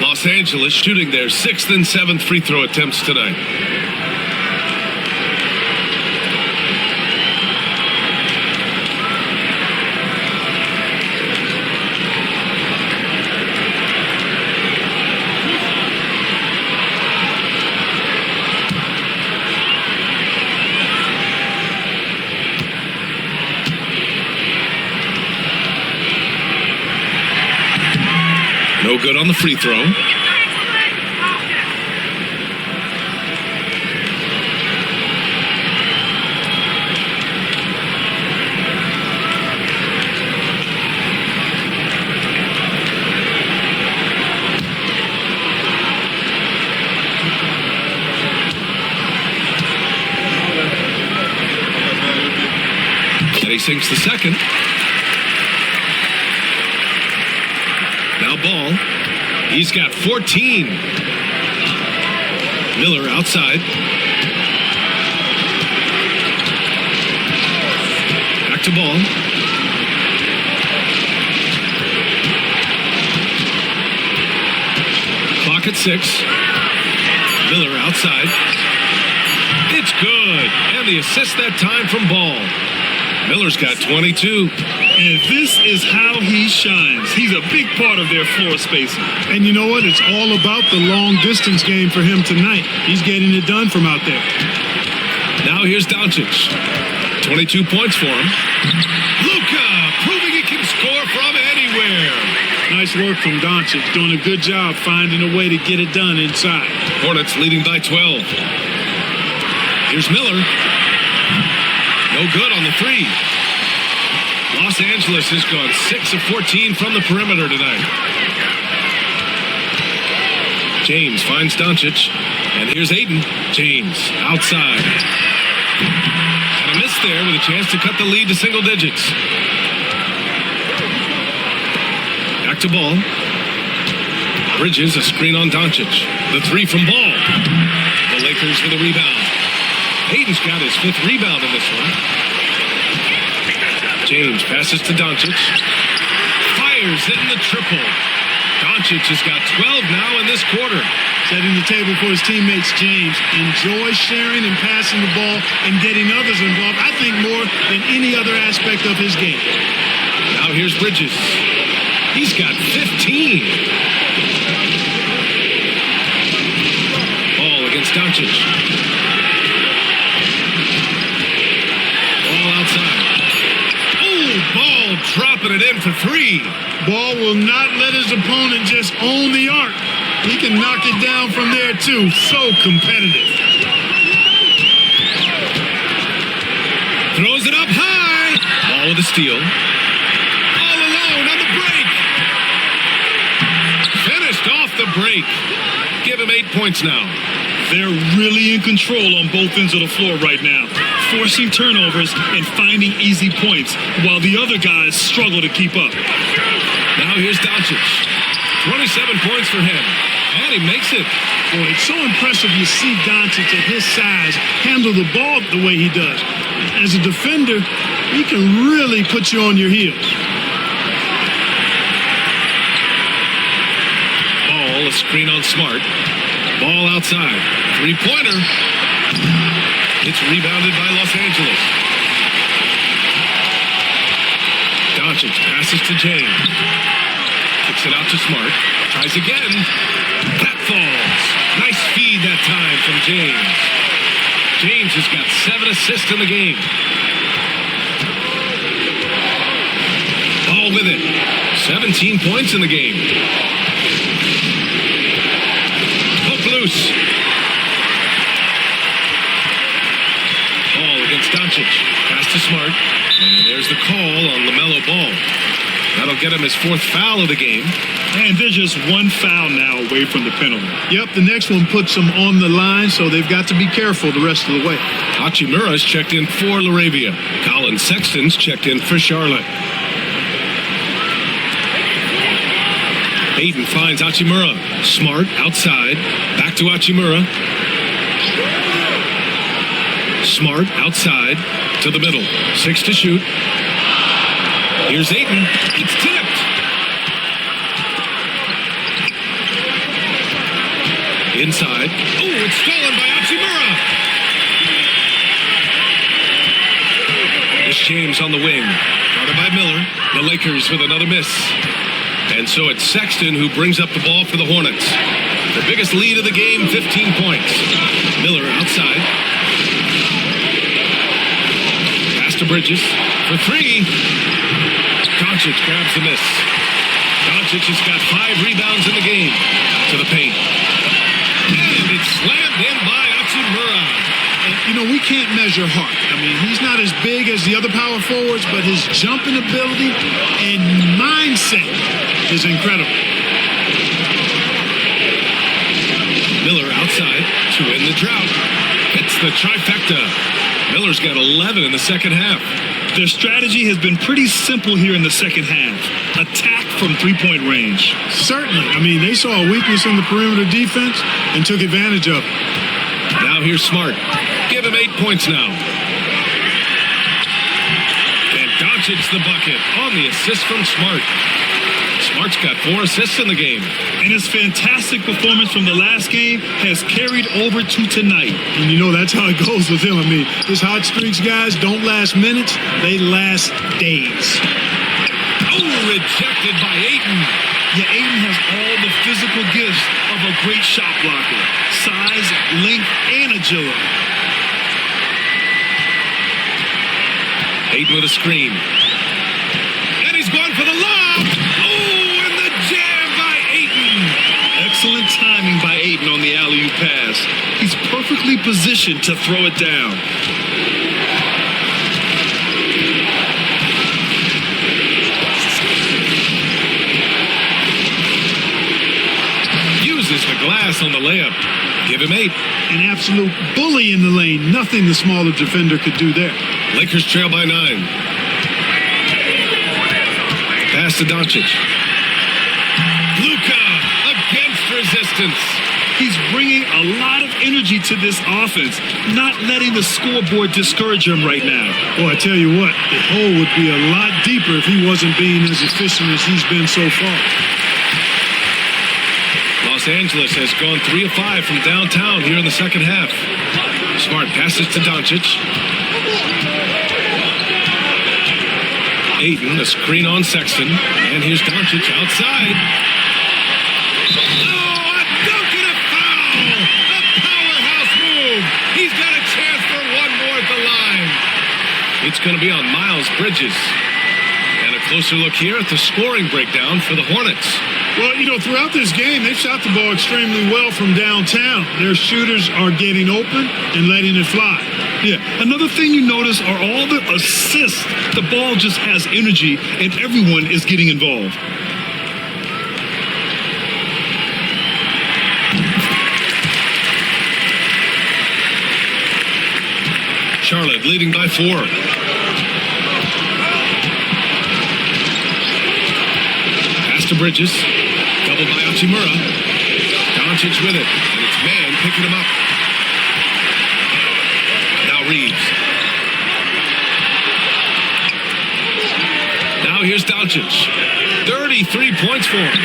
Los Angeles shooting their 6th and 7th free throw attempts tonight. No good on the free throw. He sinks the second. Now Ball. He's got 14. Miller outside. Back to Ball. Clock at 6. Miller outside. It's good. And the assist that time from Ball. Miller's got 22. And this is how he shines. He's a big part of their floor spacing. And you know what? It's all about the long distance game for him tonight. He's getting it done from out there. Now here's Doncic. 22 points for him. Luka proving he can score from anywhere. Nice work from Doncic. Doing a good job finding a way to get it done inside. Hornets leading by 12. Here's Miller. No good on the three. Los Angeles has gone 6 of 14 from the perimeter tonight. James finds Doncic. And here's Ayton. James outside. And a miss there with a chance to cut the lead to single digits. Back to Ball. Bridges, a screen on Doncic. The three from Ball. The Lakers with a rebound. Ayton's got his 5th rebound in this one. James passes to Doncic. Fires in the triple. Doncic has got 12 now in this quarter. Setting the table for his teammates. James enjoys sharing and passing the ball and getting others involved, I think, more than any other aspect of his game. Now here's Bridges. He's got 15. Ball against Doncic. Ball outside. Oh, Ball dropping it in for 3. Ball will not let his opponent just own the arc. He can knock it down from there, too. So competitive. Throws it up high. Ball with a steal. All alone on the break. Finished off the break. Give him 8 points now. They're really in control on both ends of the floor right now, forcing turnovers and finding easy points while the other guys struggle to keep up. Now here's Doncic. 27 points for him. And he makes it. Boy, it's so impressive to see Doncic at his size handle the ball the way he does. As a defender, he can really put you on your heels. Ball, a screen on Smart. Ball outside. Three-pointer. It's rebounded by Los Angeles. Doncic passes to James. Kicks it out to Smart. Tries again. That falls. Nice feed that time from James. James has got 7 assists in the game. Ball with it. 17 points in the game. Hook loose. Ball against Doncic. Pass to Smart. And there's the call on LaMelo Ball. That'll get him his 4th foul of the game. And they're just 1 foul now away from the penalty. Yep, the next one puts them on the line, so they've got to be careful the rest of the way. Hachimura's checked in for Laravia. Colin Sexton's checked in for Charlotte. Ayton finds Hachimura. Smart outside. Back to Hachimura. Smart outside to the middle. 6 to shoot. Here's Ayton. It's tipped. Inside. Oh, it's stolen by Hachimura. It's James on the wing. Guarded by Miller. The Lakers with another miss. And so it's Sexton who brings up the ball for the Hornets. The biggest lead of the game, 15 points. Miller outside. Pass to Bridges for 3. Doncic grabs the miss. Doncic has got 5 rebounds in the game. To the paint. And it's slammed in by Hachimura. You know, we can't measure heart. I mean, he's not as big as the other power forwards, but his jumping ability and mindset is incredible. Miller outside to end the drought. Hits the trifecta. Miller's got 11 in the second half. Their strategy has been pretty simple here in the second half. Attack from three-point range. Certainly. I mean, they saw a weakness in the perimeter defense and took advantage of it. Now here's Smart. Give him 8 points now. And Doncic the bucket on the assist from Smart. Smart's got 4 assists in the game. And his fantastic performance from the last game has carried over to tonight. And you know, that's how it goes with him. I mean, his hot streaks, guys, don't last minutes. They last days. Oh, rejected by Ayton. Yeah, Ayton has all the physical gifts of a great shot blocker. Size, length, and agility. Ayton with a screen. And he's going for the lob. Oh, and the jam by Ayton. Excellent timing by Ayton on the alley-oop pass. He's perfectly positioned to throw it down. Uses the glass on the layup. Give him 8. An absolute bully in the lane. Nothing the smaller defender could do there. Lakers trail by 9. Pass to Doncic. Luka against resistance. He's bringing a lot of energy to this offense, not letting the scoreboard discourage him right now. Boy, I tell you what, the hole would be a lot deeper if he wasn't being as efficient as he's been so far. Los Angeles has gone 3 of 5 from downtown here in the second half. Smart passes to Doncic. Ayton, a screen on Sexton. And here's Doncic outside. Oh, a dunk and a foul! A powerhouse move! He's got a chance for one more at the line. It's going to be on Miles Bridges. And a closer look here at the scoring breakdown for the Hornets. Well, you know, throughout this game, they've shot the ball extremely well from downtown. Their shooters are getting open and letting it fly. Yeah, another thing you notice are all the assists. The ball just has energy, and everyone is getting involved. Charlotte leading by 4. Pass to Bridges. Doubled by Hachimura. Doncic with it. And it's Man picking him up. Now Reeves. Now here's Doncic. 33 points for him.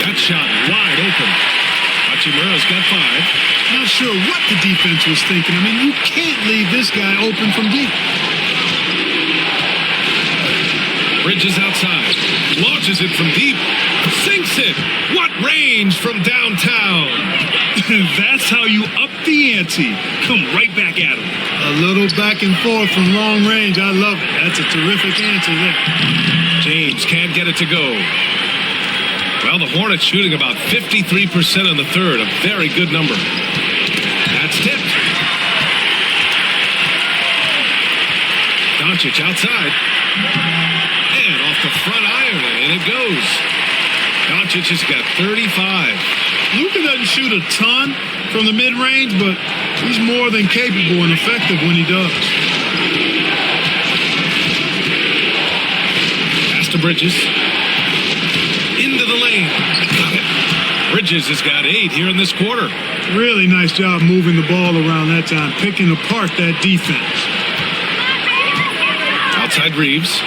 That shot wide open. Hachimura's got 5. Not sure what the defense was thinking. I mean, you can't leave this guy open from deep. Bridges outside. Launches it from deep. Sinks it. What range from downtown. That's how you up the ante. Come right back at him. A little back and forth from long range. I love it. That's a terrific answer there. James can't get it to go. Well, the Hornets shooting about 53% in the third. A very good number. That's tipped. Doncic outside. And off the front iron, and in it goes. Doncic has got 35. Luka doesn't shoot a ton from the mid-range, but he's more than capable and effective when he does. Pass to Bridges. Into the lane. Got it. Bridges has got 8 here in this quarter. Really nice job moving the ball around that time, picking apart that defense. Outside Reeves.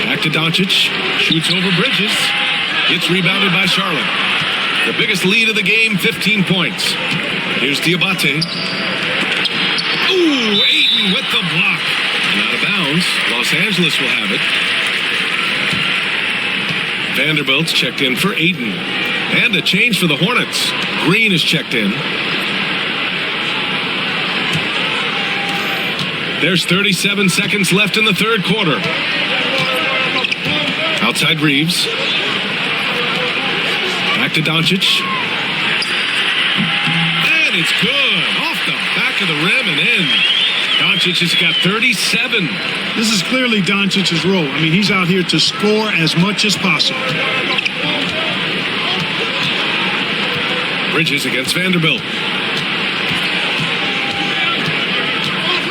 Back to Doncic. Shoots over Bridges. Gets rebounded by Charlotte. The biggest lead of the game, 15 points. Here's Diabate. Ooh, Ayton with the block. And out of bounds. Los Angeles will have it. Vanderbilt's checked in for Ayton. And a change for the Hornets. Green is checked in. There's 37 seconds left in the third quarter. Outside Reeves. Back to Doncic. And it's good. Off the back of the rim and in. Doncic has got 37. This is clearly Doncic's role. I mean, he's out here to score as much as possible. Bridges against Vanderbilt.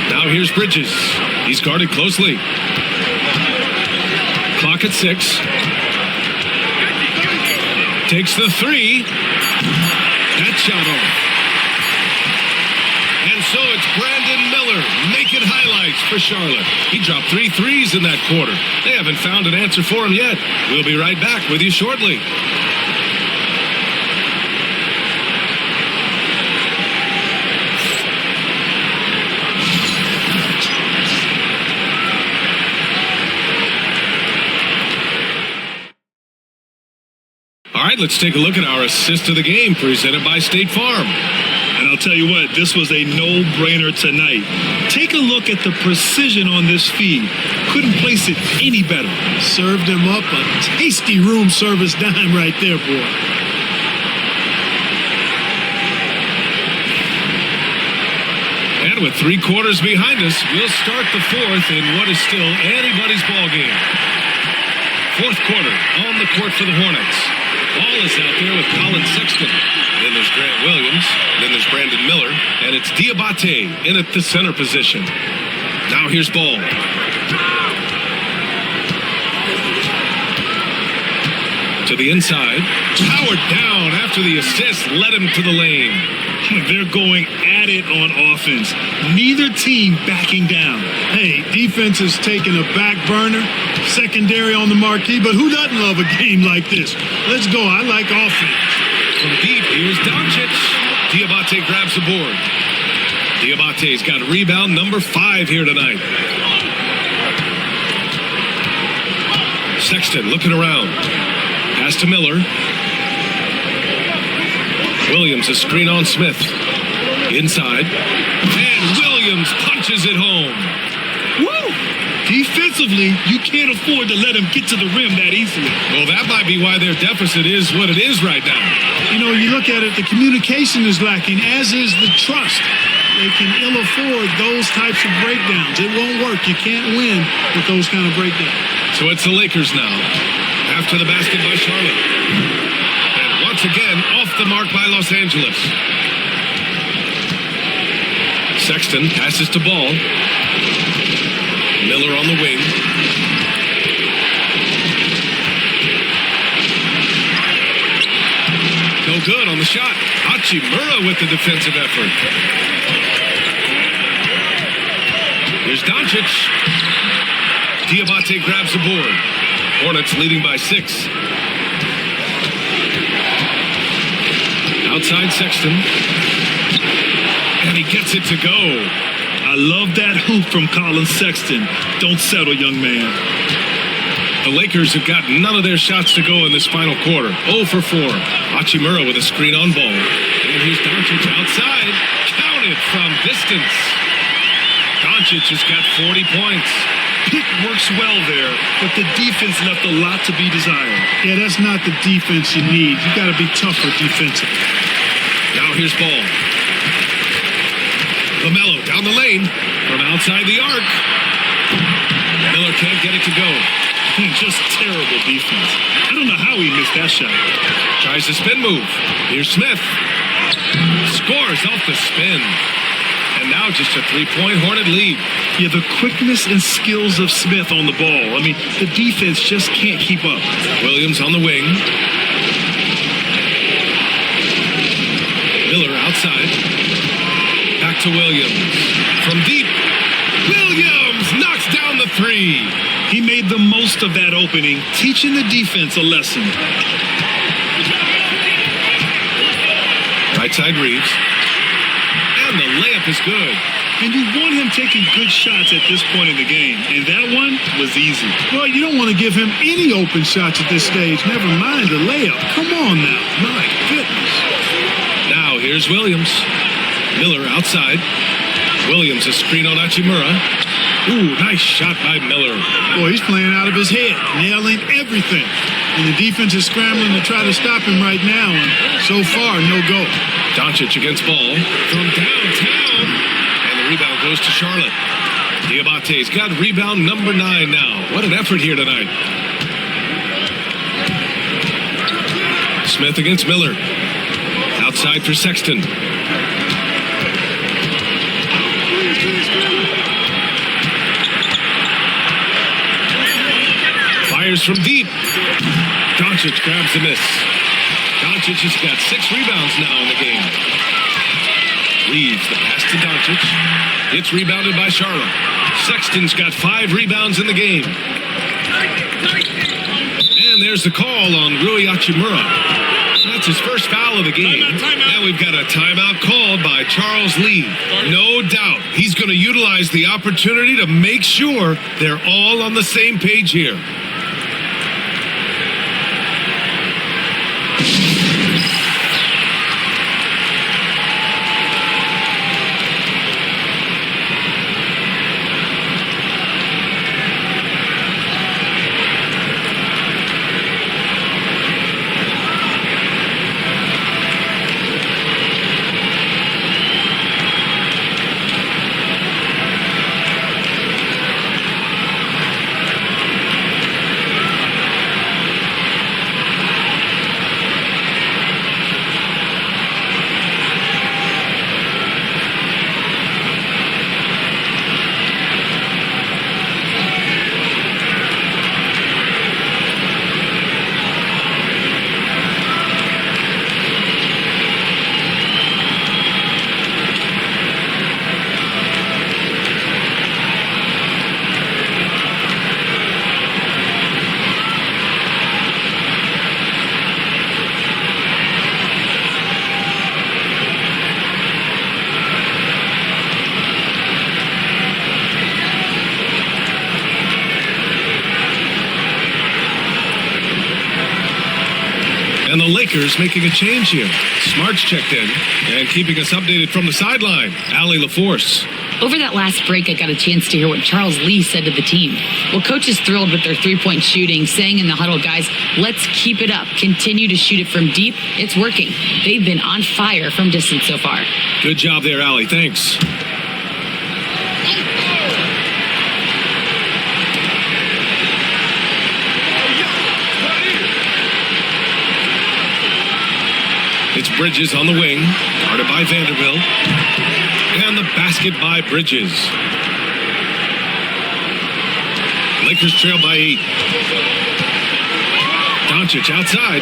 Now here's Bridges. He's guarded closely. Clock at 6. Takes the 3. That shot off. And so it's Brandon Miller making highlights for Charlotte. He dropped 3 threes in that quarter. They haven't found an answer for him yet. We'll be right back with you shortly. All right, let's take a look at our assist of the game presented by State Farm. And I'll tell you what, this was a no-brainer tonight. Take a look at the precision on this feed. Couldn't place it any better. Served him up a tasty room service dime right there, boy. And with 3 quarters behind us, we'll start the fourth in what is still anybody's ball game. Fourth quarter on the court for the Hornets. Ball is out there with Colin Sexton. Then there's Grant Williams. Then there's Brandon Miller. And it's Diabate in at the center position. Now here's Ball. To the inside. Powered down after the assist led him to the lane. They're going at it on offense. Neither team backing down. Hey, defense is taking a back burner. Secondary on the marquee, but who doesn't love a game like this? Let's go. I like offense. From deep, here's Doncic. Diabate grabs the board. Diabate's got rebound number 5 here tonight. Sexton looking around. Pass to Miller. Williams, a screen on Smith. Inside. And Williams punches it home. Woo! Defensively, you can't afford to let him get to the rim that easily. Well, that might be why their deficit is what it is right now. You know, you look at it, the communication is lacking, as is the trust. They can ill afford those types of breakdowns. It won't work. You can't win with those kind of breakdowns. So it's the Lakers now. After the basket by Charlotte. And once again, off the mark by Los Angeles. Sexton passes to Ball. Miller on the wing. No good on the shot. Hachimura with the defensive effort. Here's Doncic. Diabate grabs the board. Hornets leading by 6. Outside Sexton. And he gets it to go. I love that hoop from Colin Sexton. Don't settle, young man. The Lakers have got none of their shots to go in this final quarter. 0 for 4. Hachimura with a screen on Ball. And here's Doncic outside. Counted from distance. Doncic has got 40 points. Pick works well there, but the defense left a lot to be desired. Yeah, that's not the defense you need. You got to be tougher defensively. Now here's Ball. LaMelo down the lane from outside the arc. Miller can't get it to go. Just terrible defense. I don't know how he missed that shot. Tries the spin move. Here's Smith. Scores off the spin. And now just a 3-point Hornet lead. Yeah, the quickness and skills of Smith on the ball. I mean, the defense just can't keep up. Williams on the wing. Miller outside. Back to Williams. From deep. Williams knocks down the 3. He made the most of that opening, teaching the defense a lesson. Right side Reeves. And the layup is good. And you want him taking good shots at this point in the game. And that one was easy. Well, you don't want to give him any open shots at this stage. Never mind the layup. Come on now. My goodness. Now here's Williams. Miller outside. Williams, a screen on Hachimura. Ooh, nice shot by Miller. Boy, he's playing out of his head, nailing everything. And the defense is scrambling to try to stop him right now, and so far, no go. Doncic against ball from downtown. And the rebound goes to Charlotte. Diabate's got rebound number 9 now. What an effort here tonight. Smith against Miller. Outside for Sexton. Fires from deep. Doncic grabs the miss. Doncic has got 6 rebounds now in the game. Reeves the pass to Doncic. It's rebounded by Charlotte. Sexton's got 5 rebounds in the game. And there's the call on Rui Hachimura. That's his first foul of the game. Timeout. And we've got a timeout called by Charles Lee. No doubt he's going to utilize the opportunity to make sure they're all on the same page here. And the Lakers making a change here. Smart's checked in and keeping us updated from the sideline. Allie LaForce. Over that last break, I got a chance to hear what Charles Lee said to the team. Well, coach is thrilled with their three-point shooting, saying in the huddle, guys, let's keep it up. Continue to shoot it from deep. It's working. They've been on fire from distance so far. Good job there, Allie. Thanks. It's Bridges on the wing, guarded by Vanderbilt. And the basket by Bridges. Lakers trail by 8. Doncic outside.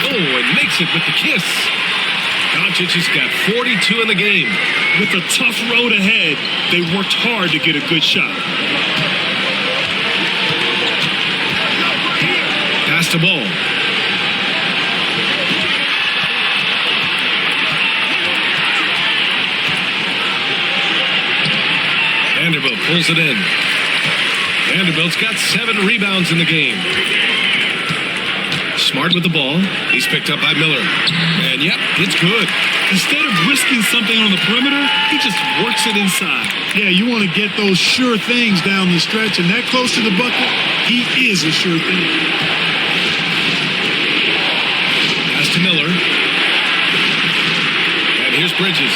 Oh, and makes it with the kiss. Doncic has got 42 in the game. With a tough road ahead, they worked hard to get a good shot. Pass the ball. Vanderbilt pulls it in. Vanderbilt's got 7 rebounds in the game. Smart with the ball. He's picked up by Miller. And yep, it's good. Instead of risking something on the perimeter, he just works it inside. Yeah, you want to get those sure things down the stretch, and that close to the bucket, he is a sure thing. Pass to Miller. And here's Bridges.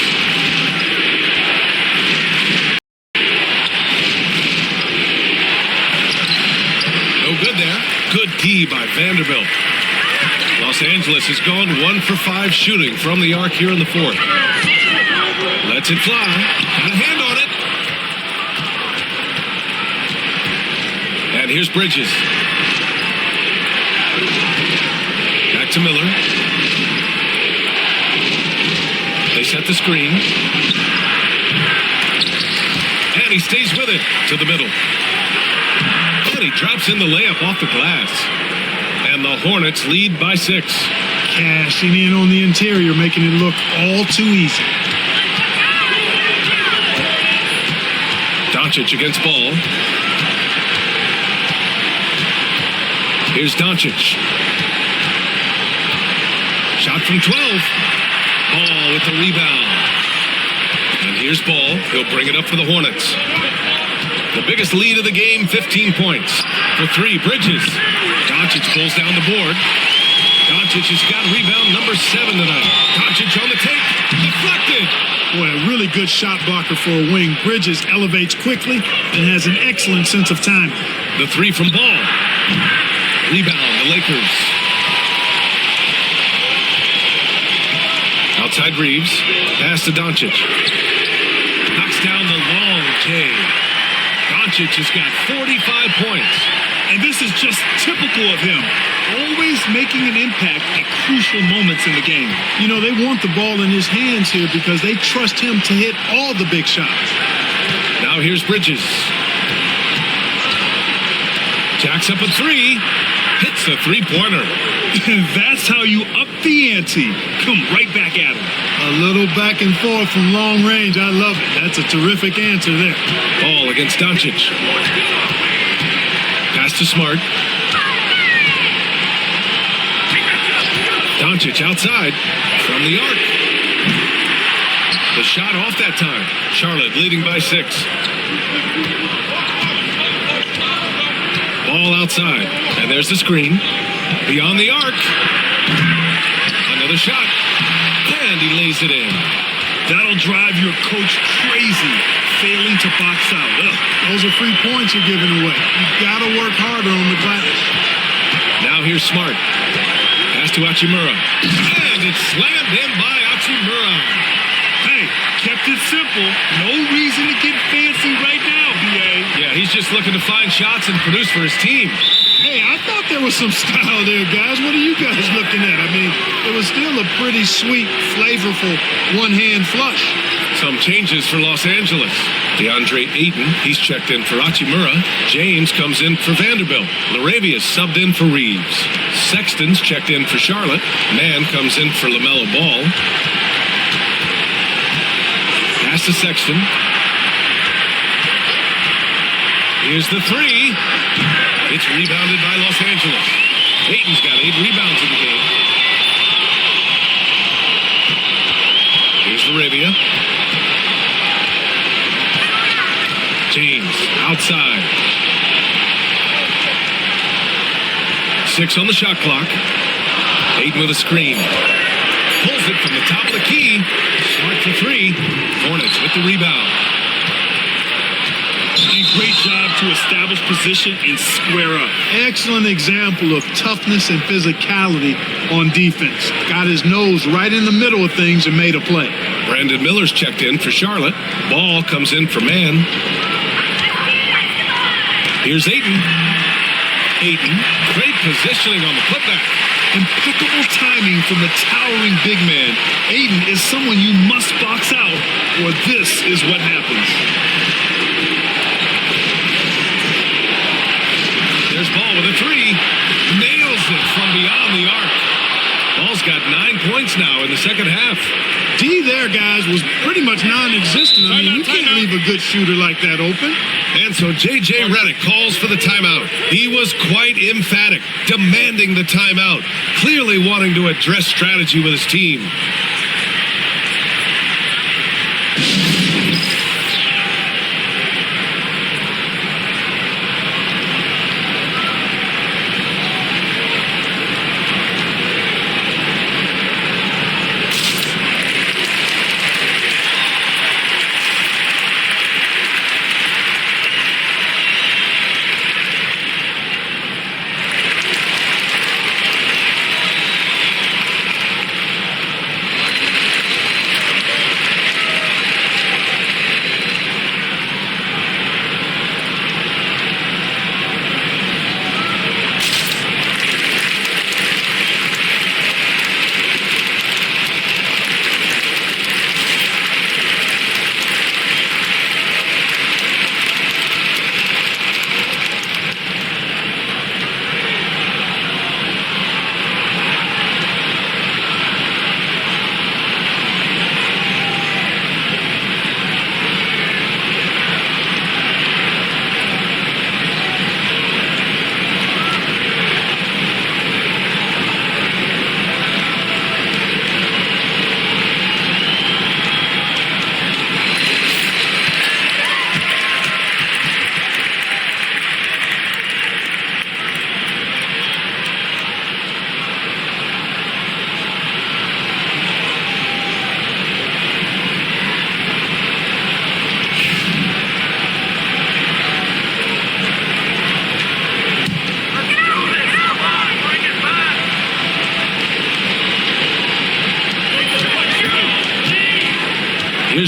No good there. Good D by Vanderbilt. Los Angeles has gone 1 for 5 shooting from the arc here in the fourth. Lets it fly. Got a hand on it. And here's Bridges. Back to Miller. They set the screen. And he stays with it to the middle. And he drops in the layup off the glass. And the Hornets lead by 6. Cashing in on the interior, making it look all too easy. Doncic against ball. Here's Doncic. Shot from 12. Ball with the rebound. And here's Ball. He'll bring it up for the Hornets. The biggest lead of the game, 15 points. For three, Bridges. Doncic pulls down the board. Doncic has got rebound number 7 tonight. Doncic on the take. Deflected. Boy, a really good shot blocker for a wing. Bridges elevates quickly and has an excellent sense of timing. The three from Ball. Rebound, the Lakers. Outside Reeves. Pass to Doncic. Knocks down the long J. Doncic has got 45 points. And this is just typical of him. Always making an impact at crucial moments in the game. You know, they want the ball in his hands here because they trust him to hit all the big shots. Now here's Bridges. Jacks up a three. Hits a three-pointer. That's how you up the ante. Come right back at him. A little back and forth from long range. I love it. That's a terrific answer there. Ball against Doncic. Pass to Smart. Doncic outside from the arc. The shot off that time. Charlotte leading by 6. Ball outside. And there's the screen. Beyond the arc. Another shot. And he lays it in. That'll drive your coach crazy, failing to box out. Ugh. Those are free points you're giving away. You've got to work harder on the glass. Now here's Smart. Pass to Hachimura. And it's slammed in by Hachimura. Hey, kept it simple. No reason to get fancy right now, B.A. Yeah, he's just looking to find shots and produce for his team. Hey, I thought there was some style there, guys. What are you guys looking at? I mean, it was still a pretty sweet, flavorful one-hand flush. Some changes for Los Angeles. DeAndre Ayton, he's checked in for Hachimura. James comes in for Vanderbilt. Laravia's subbed in for Reeves. Sexton's checked in for Charlotte. Mann comes in for LaMelo Ball. Pass to Sexton. Here's the three. It's rebounded by Los Angeles. Ayton's got 8 rebounds in the game. Here's Laravia. James outside. 6 on the shot clock. Ayton with a screen. Pulls it from the top of the key. Smart for 3. Hornets with the rebound. And great job to establish position and square up. Excellent example of toughness and physicality on defense. Got his nose right in the middle of things and made a play. Brandon Miller's checked in for Charlotte. Ball comes in for Mann. Here's Ayton. Ayton, great positioning on the putback. Impeccable timing from the towering big man. Ayton is someone you must box out, or this is what happens. There's Ball with a 3. Nails it from beyond the arc. Ball's got 9 points now in the second half. D there, guys, was pretty much non-existent. I mean, you can't leave a good shooter like that open. And so J.J. Redick calls for the timeout. He was quite emphatic, demanding the timeout, clearly wanting to address strategy with his team.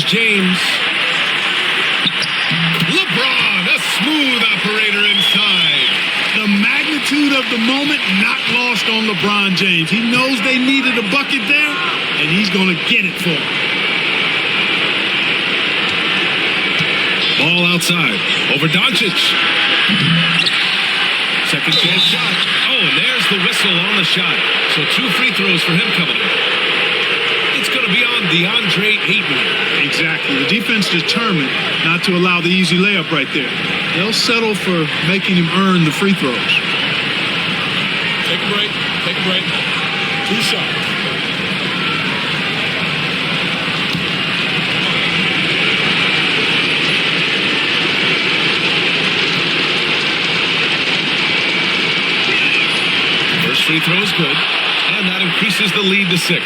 James. LeBron, a smooth operator inside. The magnitude of the moment not lost on LeBron James. He knows they needed a bucket there, and he's going to get it for them. Ball outside. Over Doncic. Second chance shot. Oh, and there's the whistle on the shot. So 2 free throws for him coming up. It's going to be on DeAndre Ayton. Exactly. The defense determined not to allow the easy layup right there. They'll settle for making him earn the free throws. Take a break. Take a break. 2 shots. First free throw is good, and that increases the lead to 6.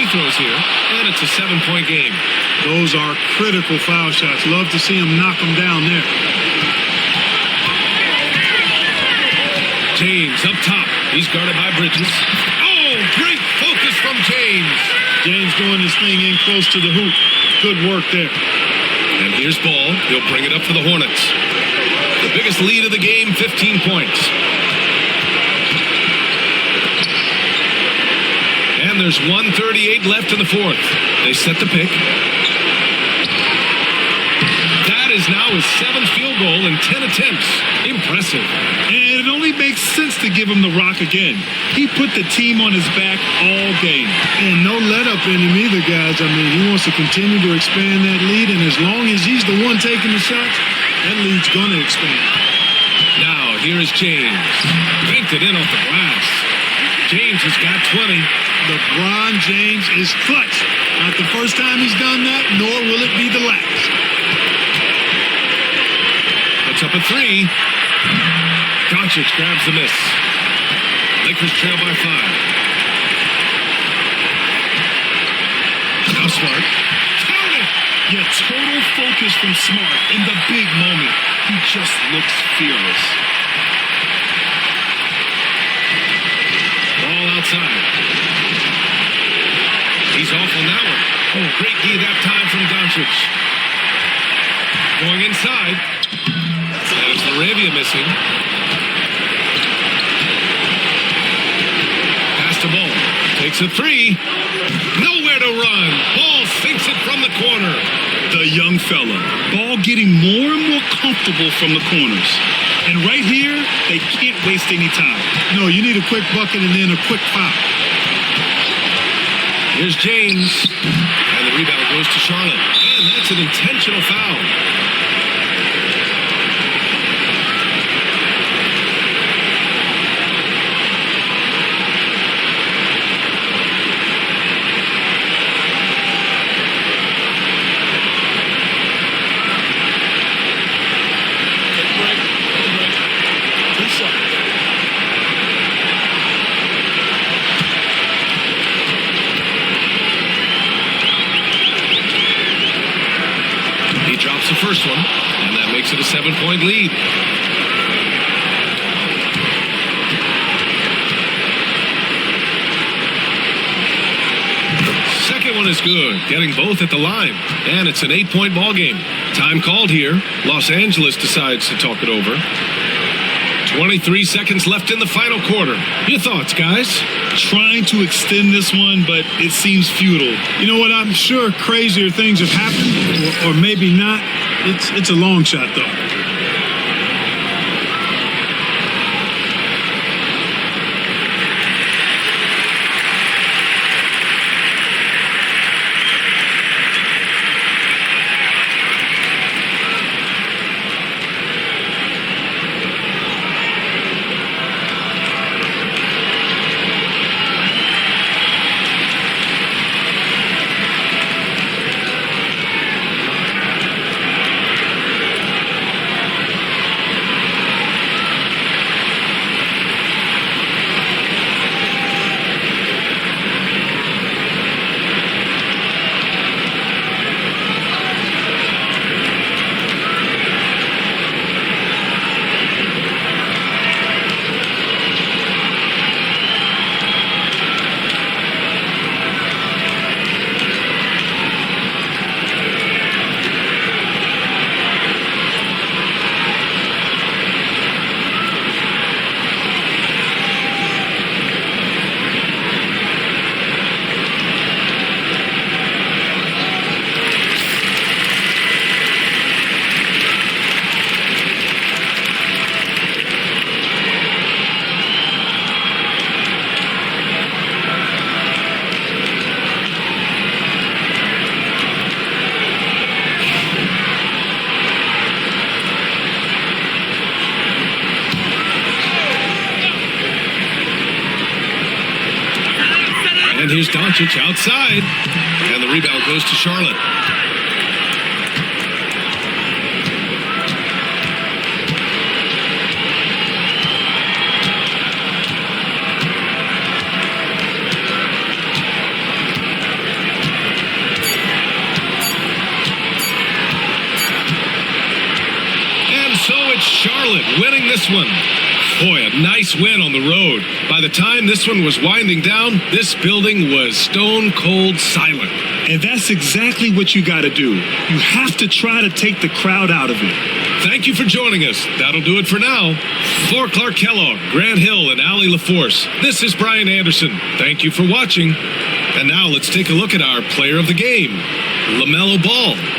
Throws here, and it's a 7-point game. Those are critical foul shots. Love to see him knock them down there. James up top. He's guarded by Bridges. Oh, great focus from James. James doing his thing in close to the hoop. Good work there. And here's Ball. He'll bring it up for the Hornets. The biggest lead of the game, 15 points. And there's 1:38 left in the 4th. They set the pick. That is now his 7th field goal in 10 attempts. Impressive. And it only makes sense to give him the rock again. He put the team on his back all game. And no let up in him either, guys. I mean, he wants to continue to expand that lead, and as long as he's the one taking the shots, that lead's going to expand. Now, here is James. Banked it in off the glass. James has got 20. LeBron James is clutch. Not the first time he's done that, nor will it be the last. Puts up a 3. Doncic grabs the miss. Lakers trail by 5. Now Smart. Count it! Yeah, total focus from Smart in the big moment. He just looks fearless. Ball outside. He's off on that one. Oh, great D that time from Doncic. Going inside. There's Laravia missing. Pass to Ball. Takes a 3. Nowhere to run. Ball sinks it from the corner. The young fella. Ball getting more and more comfortable from the corners. And right here, they can't waste any time. No, you need a quick bucket and then a quick foul. Here's James. And the rebound goes to Charlotte. And that's an intentional foul. The first one, and that makes it a 7-point lead. Second one is good, getting both at the line, and it's an 8-point ball game. Time called here. Los Angeles decides to talk it over. 23 seconds left in the final quarter. Your thoughts, guys? Trying to extend this one, but it seems futile. You know what? I'm sure crazier things have happened, or maybe not. It's a long shot, though. And here's Doncic outside. And the rebound goes to Charlotte. Charlotte winning this one. Boy, a nice win on the road. By the time this one was winding down, this building was stone cold silent. And that's exactly what you got to do. You have to try to take the crowd out of it. Thank you for joining us. That'll do it for now. For Clark Kellogg, Grant Hill, and Allie LaForce, this is Brian Anderson. Thank you for watching. And now let's take a look at our player of the game, LaMelo Ball.